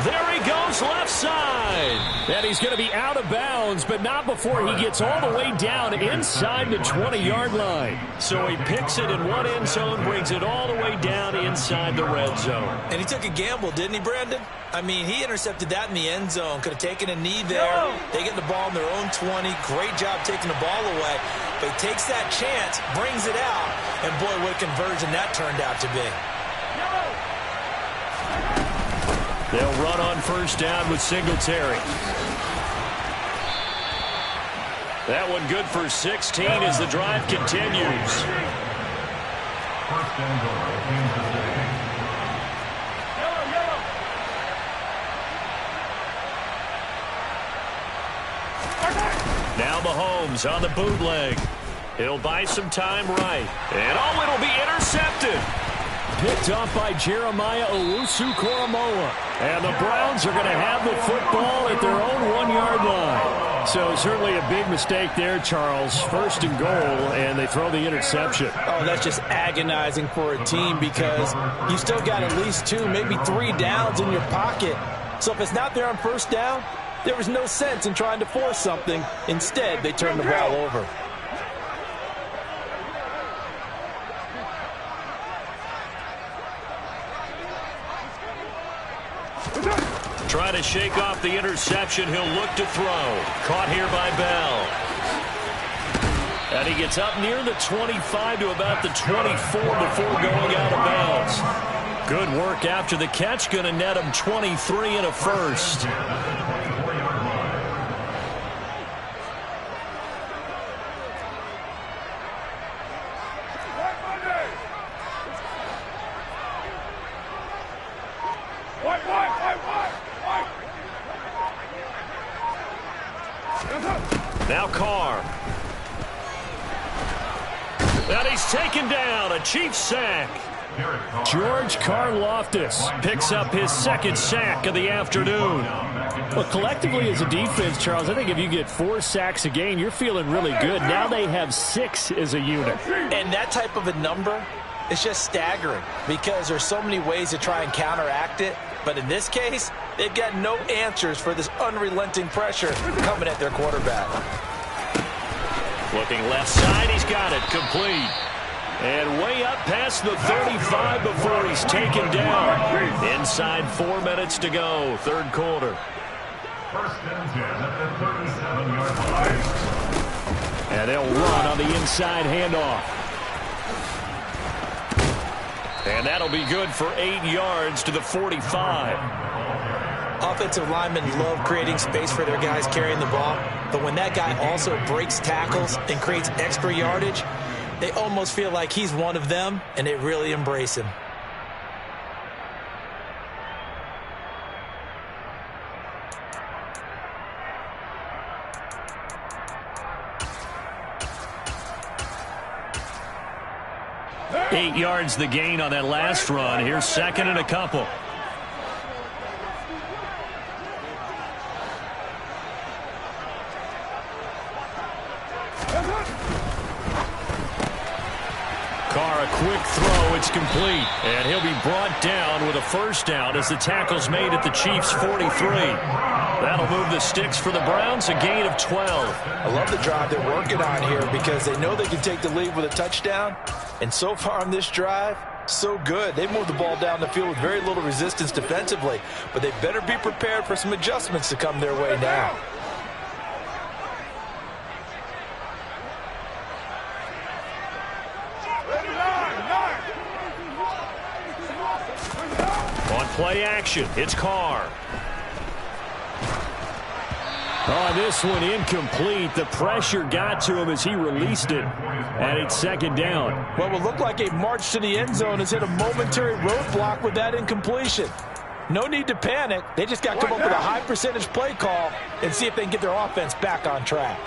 There he goes left side. And he's going to be out of bounds, but not before he gets all the way down inside the 20-yard line. So he picks it in one end zone, brings it all the way down inside the red zone. And he took a gamble, didn't he, Brandon? I mean, he intercepted that in the end zone. Could have taken a knee there. They get the ball in their own 20. Great job taking the ball away. But he takes that chance, brings it out, and boy, what a conversion that turned out to be. They'll run on first down with Singletary. That one good for 16 as the drive continues. First and goal, Kansas City. Now Mahomes on the bootleg. He'll buy some time right. And oh, it'll be intercepted. Picked off by Jeremiah Owusu-Koramoah. And the Browns are going to have the football at their own 1-yard line. So certainly a big mistake there, Charles. First and goal, and they throw the interception. Oh, that's just agonizing for a team because you still got at least 2, maybe 3 downs in your pocket. So if it's not there on first down, there was no sense in trying to force something. Instead, they turn the ball over. Trying to shake off the interception. He'll look to throw. Caught here by Bell. And he gets up near the 25 to about the 24 before going out of bounds. Good work after the catch. Going to net him 23 and a first. Now Carr. And he's taken down. A Chiefs sack. George Karlaftis Picks up his second sack of the afternoon. Well, collectively as a defense, Charles, I think if you get 4 sacks a game, you're feeling really good. Now they have 6 as a unit. And that type of a number is just staggering because there's so many ways to try and counteract it. But in this case, they've got no answers for this unrelenting pressure coming at their quarterback. Looking left side, he's got it. Complete. And way up past the 35 before he's taken down. Inside 4 minutes to go, third quarter. First and 10 at the 37-yard line. And they'll run on the inside handoff. And that'll be good for 8 yards to the 45. Offensive linemen love creating space for their guys carrying the ball. But when that guy also breaks tackles and creates extra yardage, they almost feel like he's one of them, and they really embrace him. Eight yards the gain on that last run. Here's second and a couple. Carr, a quick throw. It's complete. And he'll be brought down with a first down as the tackle's made at the Chiefs' 43. That'll move the sticks for the Browns, a gain of 12. I love the drive they're working on here because they know they can take the lead with a touchdown. And so far on this drive, so good. They moved the ball down the field with very little resistance defensively. But they better be prepared for some adjustments to come their way now. On play action, it's Carr. Oh, this one incomplete. The pressure got to him as he released it. And it's second down. What will look like a march to the end zone has hit a momentary roadblock with that incompletion. No need to panic. They just got to come up with a high percentage play call and see if they can get their offense back on track.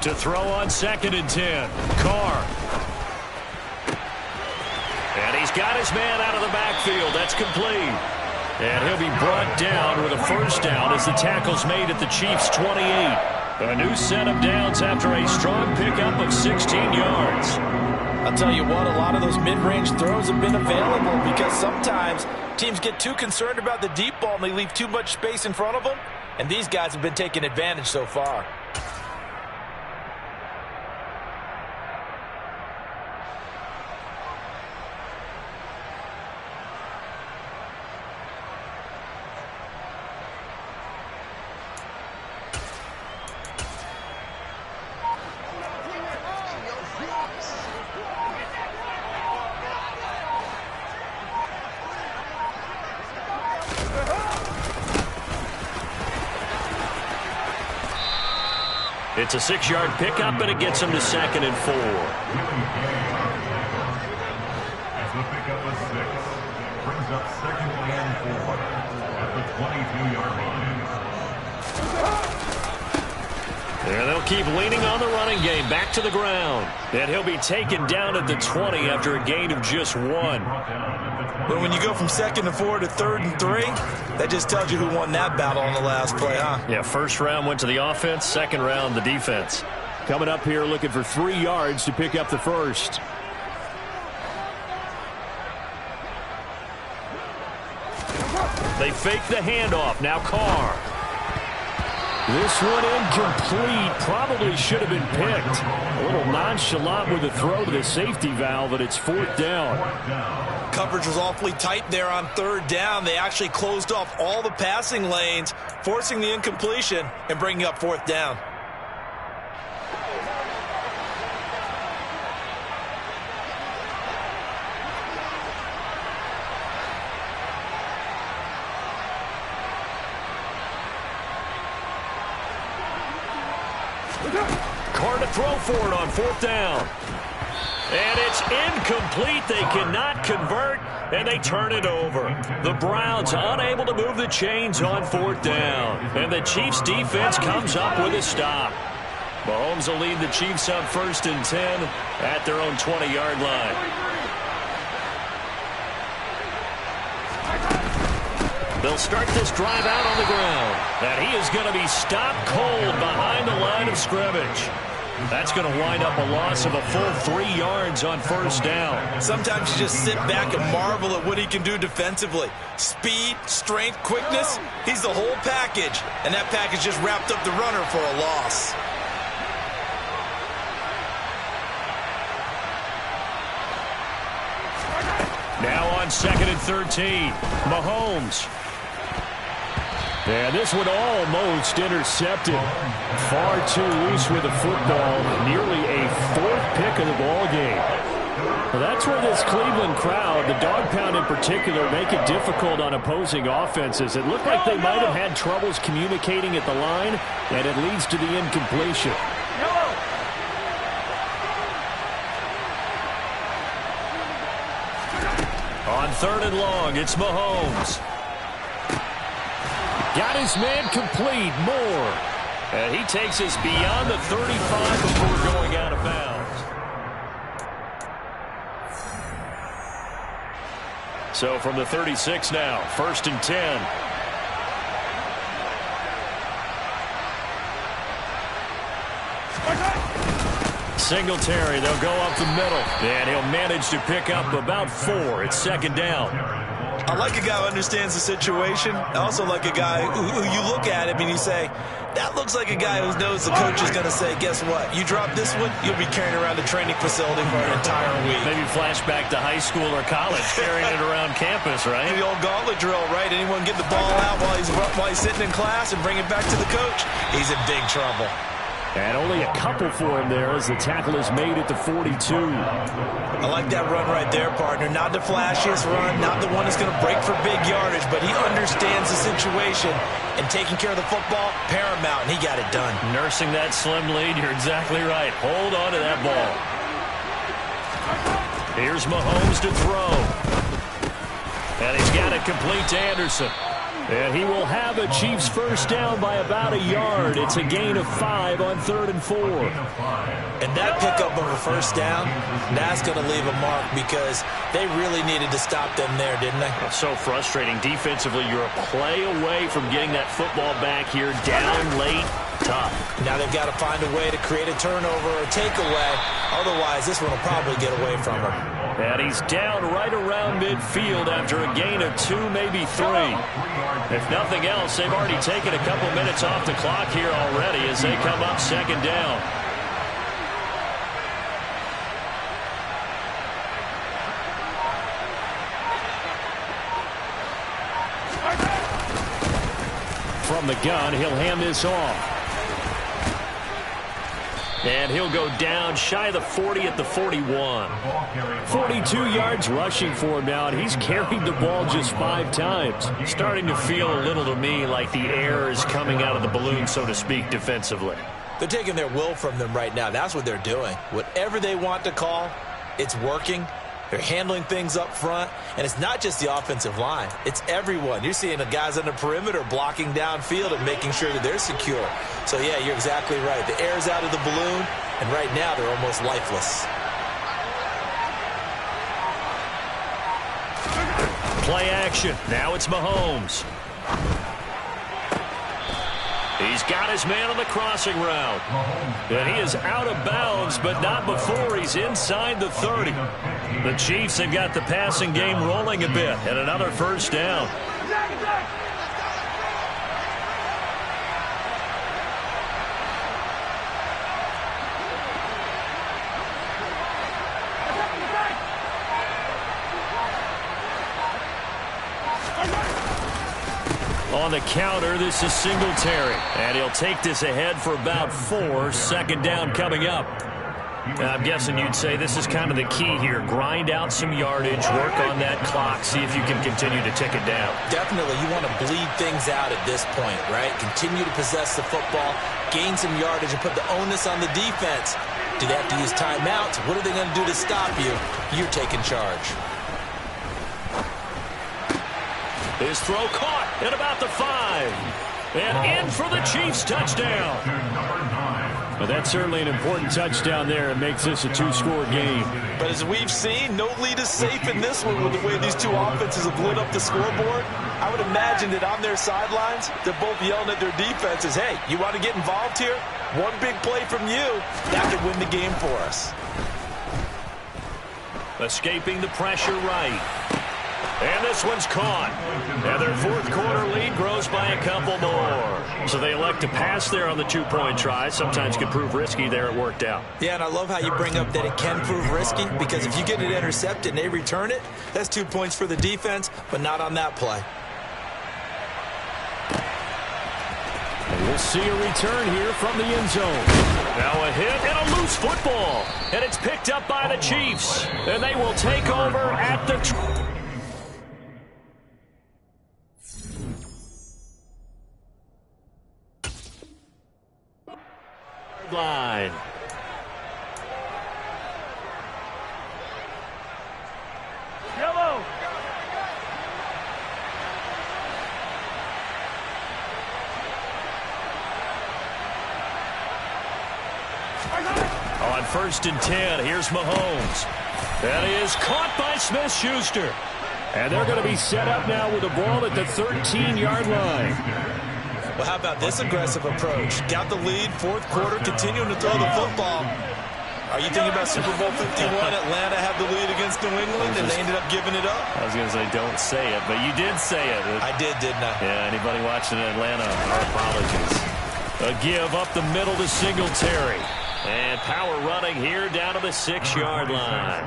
To throw on 2nd and 10. Carr. And he's got his man out of the backfield. That's complete. And he'll be brought down with a first down as the tackle's made at the Chiefs' 28. A new set of downs after a strong pickup of 16 yards. I'll tell you what, a lot of those mid-range throws have been available because sometimes teams get too concerned about the deep ball and they leave too much space in front of them. And these guys have been taking advantage so far. It's a 6-yard pickup, and it gets him to 2nd and 4. As the pickup of 6 brings up 2nd and 4 at the 22-yard line. And they'll keep leaning on the running game. Back to the ground. And he'll be taken down at the 20 after a gain of just 1. But when you go from 2nd and 4 to 3rd and 3, that just tells you who won that battle on the last play, huh? Yeah, first round went to the offense, second round the defense. Coming up here looking for 3 yards to pick up the first. They fake the handoff. Now Carr. This one incomplete. Probably should have been picked. A little nonchalant with the throw to the safety valve, but it's 4th down. Coverage was awfully tight there on 3rd down. They actually closed off all the passing lanes, forcing the incompletion and bringing up 4th down. Carr to throw for it on 4th down. And it's incomplete. They cannot convert, and they turn it over. The Browns unable to move the chains on 4th down. And the Chiefs' defense comes up with a stop. Mahomes will lead the Chiefs up 1st and 10 at their own 20-yard line. They'll start this drive out on the ground. And he is going to be stopped cold behind the line of scrimmage. That's going to wind up a loss of a full 3 yards on 1st down. Sometimes you just sit back and marvel at what he can do defensively. Speed, strength, quickness, he's the whole package. And that package just wrapped up the runner for a loss. Now on 2nd and 13, Mahomes. And this one almost intercepted. Far too loose with the football. Nearly a 4th pick of the ball game. Well, that's where this Cleveland crowd, the dog pound in particular, make it difficult on opposing offenses. It looked like they might have had troubles communicating at the line, and it leads to the incompletion. On 3rd and long, it's Mahomes. Got his man complete. Moore. And he takes us beyond the 35 before going out of bounds. So from the 36 now, 1st and 10. Singletary, they'll go up the middle. And he'll manage to pick up about 4. It's 2nd down. I like a guy who understands the situation. I also like a guy who you look at him and you say, that looks like a guy who knows the coach is going to say, guess what? You drop this one, you'll be carrying around the training facility for an entire week. Maybe flashback to high school or college, carrying it around campus, right? The old gauntlet drill, right? Anyone get the ball out while he's sitting in class and bring it back to the coach? He's in big trouble. And only a couple for him there as the tackle is made at the 42. I like that run right there, partner. Not the flashiest run, not the one that's going to break for big yardage, but he understands the situation, and taking care of the football, paramount, and he got it done. Nursing that slim lead, you're exactly right. Hold on to that ball. Here's Mahomes to throw. And he's got it complete to Anderson. And he will have a Chiefs first down by about a yard. It's a gain of 5 on 3rd and 4. And that pickup of a first down, that's going to leave a mark because they really needed to stop them there, didn't they? So frustrating. Defensively, you're a play away from getting that football back here. Down late, tough. Now they've got to find a way to create a turnover or takeaway. Otherwise, this one will probably get away from them. And he's down right around midfield after a gain of 2, maybe 3. If nothing else, they've already taken a couple minutes off the clock here already as they come up 2nd down. From the gun, he'll hand this off. And he'll go down shy of the 40 at the 41. 42 yards rushing for him now, and he's carried the ball just 5 times. Starting to feel a little to me like the air is coming out of the balloon, so to speak, defensively. They're taking their will from them right now. That's what they're doing. Whatever they want to call, it's working. They're handling things up front, and it's not just the offensive line. It's everyone. You're seeing the guys on the perimeter blocking downfield and making sure that they're secure. So, yeah, you're exactly right. The air's out of the balloon, and right now they're almost lifeless. Play action. Now it's Mahomes. He's got his man on the crossing route. And he is out of bounds, but not before he's inside the 30. The Chiefs have got the passing game rolling a bit, and another first down. On the counter, this is Singletary. And he'll take this ahead for about 4. 2nd down coming up. I'm guessing you'd say this is kind of the key here. Grind out some yardage, work on that clock, see if you can continue to tick it down. Definitely, you want to bleed things out at this point, right? Continue to possess the football, gain some yardage, and put the onus on the defense. Do they have to use timeouts? What are they going to do to stop you? You're taking charge. His throw caught at about the 5. And in for the Chiefs touchdown. Well, that's certainly an important touchdown there. It makes this a 2-score game. But as we've seen, no lead is safe in this one with the way these two offenses have lit up the scoreboard. I would imagine that on their sidelines, they're both yelling at their defenses, hey, you want to get involved here? One big play from you, that could win the game for us. Escaping the pressure right. And this one's caught. And their 4th quarter lead grows by a couple more. So they elect to pass there on the 2-point try. Sometimes can prove risky. There it worked out. Yeah, and I love how you bring up that it can prove risky, because if you get it intercepted and they return it, that's 2 points for the defense, but not on that play. And we'll see a return here from the end zone. Now a hit and a loose football. And it's picked up by the Chiefs. And they will take over at the line. Yellow. On 1st and 10, here's Mahomes. That is caught by Smith-Schuster. And they're going to be set up now with the ball at the 13-yard line. Well, how about this aggressive approach? Got the lead, 4th quarter, continuing to throw the football. Are you thinking about Super Bowl 51? Atlanta had the lead against New England, and they ended up giving it up? I was going to say, don't say it, but you did say it. I did, didn't I? Yeah, anybody watching Atlanta, our apologies. A give up the middle to Singletary. And power running here down to the 6-yard line.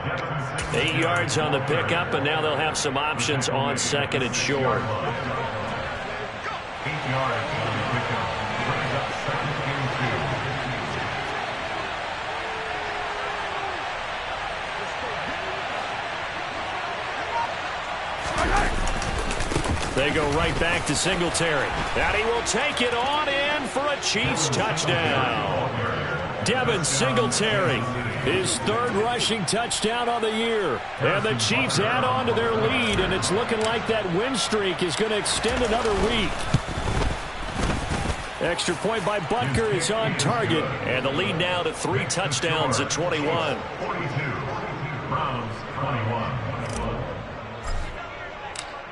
8 yards on the pickup, and now they'll have some options on 2nd and short. 8 yards on the pickup. Brings up 2nd and 2. They go right back to Singletary. And he will take it on in for a Chiefs touchdown. Devin Singletary His third rushing touchdown on the year. And the Chiefs add on to their lead, and it's looking like that win streak is going to extend another week. Extra point by Butker is on target. And the lead now to 3 touchdowns at 21. 42. Browns 21.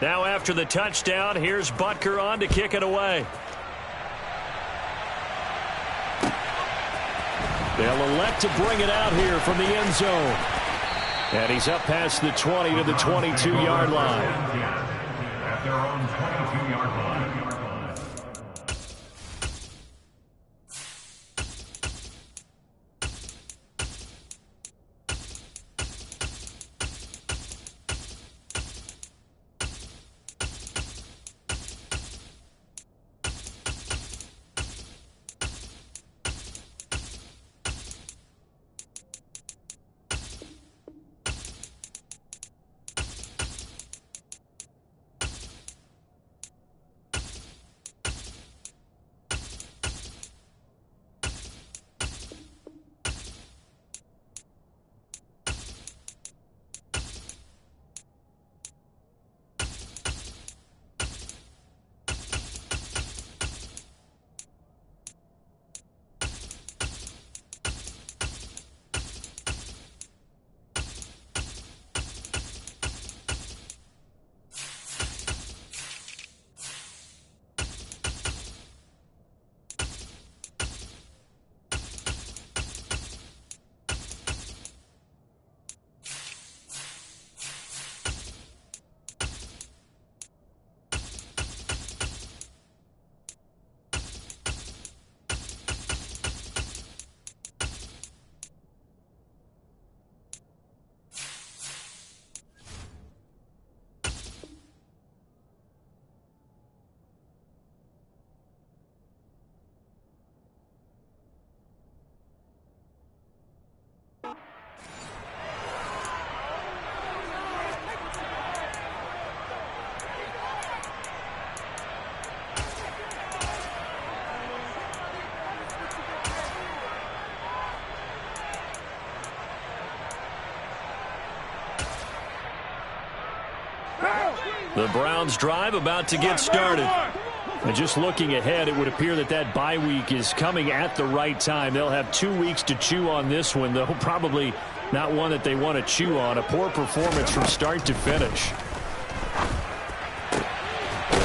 Now after the touchdown, here's Butker on to kick it away. They'll elect to bring it out here from the end zone. And he's up past the 20 to the 22-yard line. At their own 22-yard line. The Browns drive about to get started. And just looking ahead, it would appear that that bye week is coming at the right time. They'll have 2 weeks to chew on this one, though probably not one that they want to chew on. A poor performance from start to finish.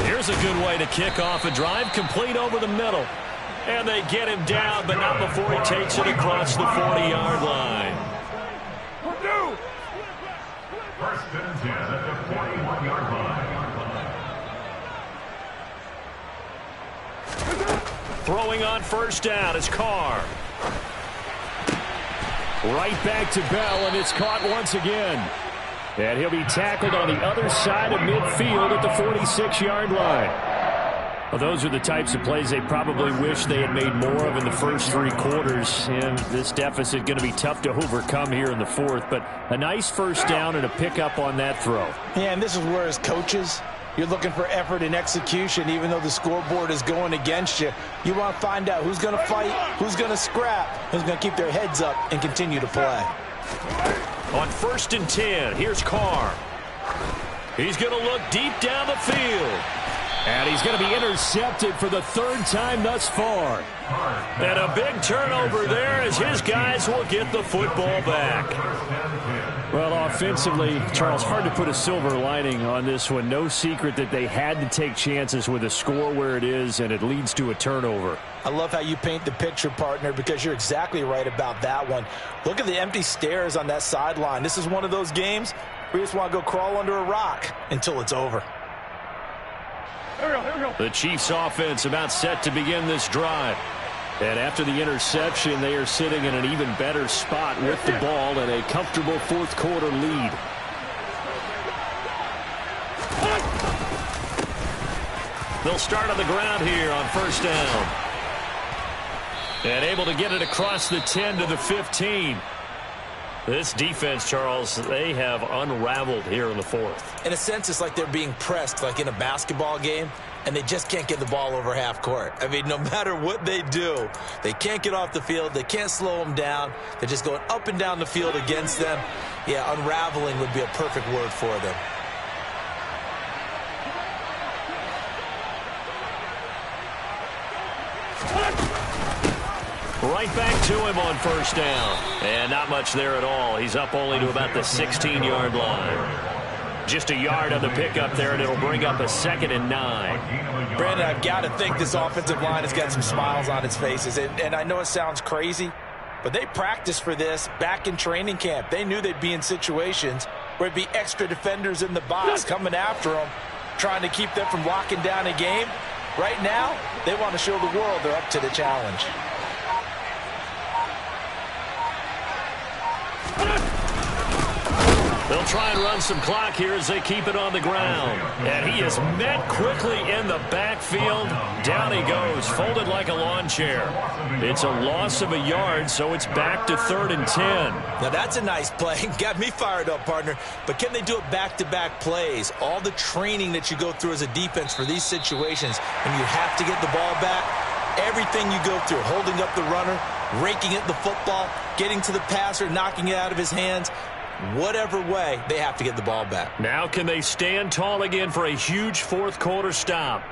Here's a good way to kick off a drive, complete over the middle. And they get him down, but not before he takes it across the 40-yard line. First and 10 at the 41-yard line. Throwing on first down is Carr. Right back to Bell, and it's caught once again. And he'll be tackled on the other side of midfield at the 46-yard line. Well, those are the types of plays they probably wish they had made more of in the first 3 quarters. And this deficit going to be tough to overcome here in the fourth. But a nice first down and a pickup on that throw. Yeah, and this is where as coaches, you're looking for effort and execution. Even though the scoreboard is going against you, you want to find out who's going to fight, who's going to scrap, who's going to keep their heads up and continue to play. On first and 10, here's Carr. He's going to look deep down the field. And he's going to be intercepted for the 3rd time thus far. And a big turnover there as his guys will get the football back. Well, offensively, Charles, hard to put a silver lining on this one. No secret that they had to take chances with a score where it is, and it leads to a turnover. I love how you paint the picture, partner, because you're exactly right about that one. Look at the empty stares on that sideline. This is one of those games where you just want to go crawl under a rock until it's over. The Chiefs offense about set to begin this drive. And after the interception, they are sitting in an even better spot with the ball and a comfortable 4th quarter lead. They'll start on the ground here on first down. And able to get it across the 10 to the 15. This defense, Charles, they have unraveled here in the 4th. In a sense, it's like they're being pressed like in a basketball game. and they just can't get the ball over half court. I mean, no matter what they do, they can't get off the field. They can't slow them down. They're just going up and down the field against them. Yeah, unraveling would be a perfect word for them. Right back to him on first down. And not much there at all. He's up only to about the 16-yard line. Just a yard on the pickup there, and it'll bring up a 2nd and 9. Brandon, I've got to think this offensive line has got some smiles on its faces. And I know it sounds crazy, but they practiced for this back in training camp. They knew they'd be in situations where it'd be extra defenders in the box coming after them, trying to keep them from locking down a game. Right now, they want to show the world they're up to the challenge. They'll try and run some clock here as they keep it on the ground. And he is met quickly in the backfield. Down he goes, folded like a lawn chair. It's a loss of a yard, so it's back to 3rd and 10. Now, that's a nice play. Got me fired up, partner. But can they do it back-to-back plays? All the training that you go through as a defense for these situations, and you have to get the ball back, everything you go through, holding up the runner, raking at the football, getting to the passer, knocking it out of his hands, whatever way, they have to get the ball back. Now can they stand tall again for a huge fourth-quarter stop?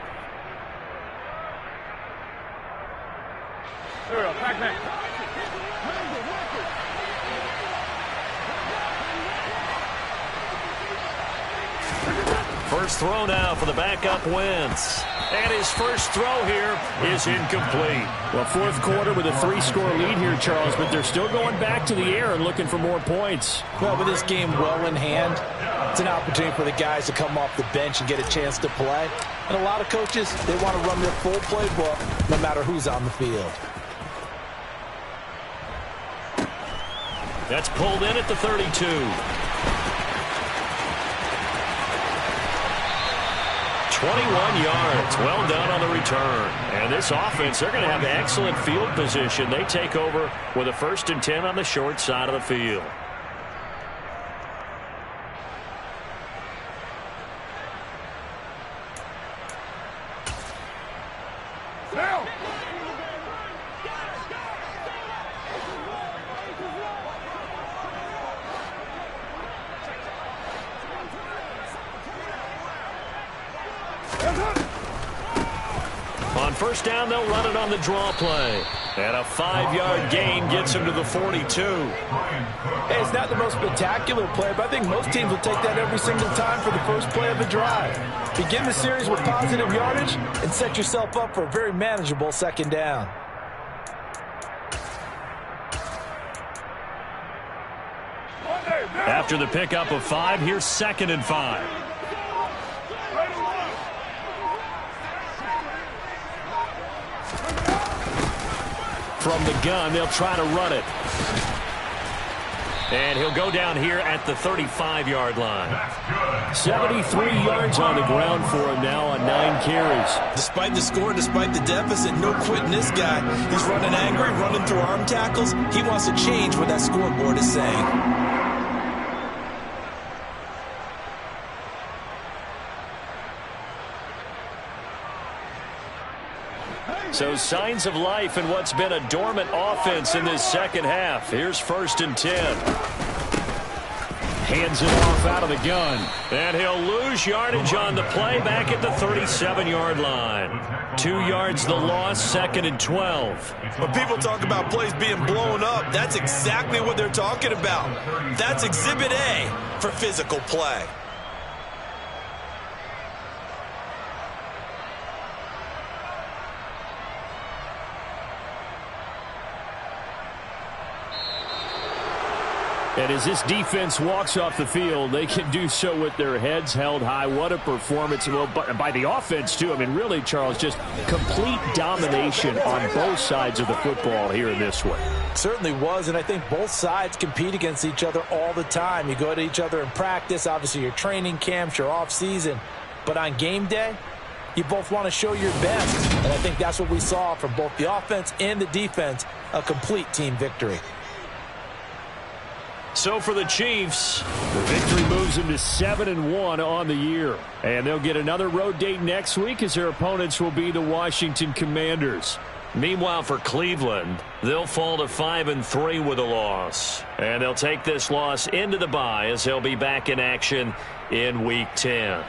First throw now for the backup Wentz. And his first throw here is incomplete. Well, fourth quarter with a 3-score lead here, Charles, but they're still going back to the air and looking for more points. Well, with this game well in hand, it's an opportunity for the guys to come off the bench and get a chance to play. And a lot of coaches, they want to run their full playbook no matter who's on the field. That's pulled in at the 32. 21 yards. Well done on the return. And this offense, they're going to have excellent field position. They take over with a 1st and 10 on the short side of the field. On first down, they'll run it on the draw play. And a 5-yard gain gets him to the 42. Hey, it's not the most spectacular play, but I think most teams will take that every single time for the first play of a drive. Begin the series with positive yardage and set yourself up for a very manageable 2nd down. After the pickup of 5, here's 2nd and 5. From the gun, they'll try to run it. And he'll go down here at the 35-yard line. 73 yards on the ground for him now on 9 carries. Despite the score, despite the deficit, no quitting this guy. He's running angry, running through arm tackles. He wants to change what that scoreboard is saying. So signs of life in what's been a dormant offense in this second half. Here's 1st and 10. Hands it off out of the gun. And he'll lose yardage on the play back at the 37-yard line. 2 yards the loss, 2nd and 12. When people talk about plays being blown up, that's exactly what they're talking about. That's Exhibit A for physical play. And as this defense walks off the field, they can do so with their heads held high. What a performance. Well, by the offense, too. I mean, really, Charles, just complete domination on both sides of the football here in this one. Certainly was, and I think both sides compete against each other all the time. You go at each other in practice, obviously your training camps, your off-season. But on game day, you both want to show your best. And I think that's what we saw from both the offense and the defense, a complete team victory. So for the Chiefs, the victory moves them to 7-1 on the year. And they'll get another road date next week as their opponents will be the Washington Commanders. Meanwhile, for Cleveland, they'll fall to 5-3 with a loss. And they'll take this loss into the bye as they'll be back in action in Week 10.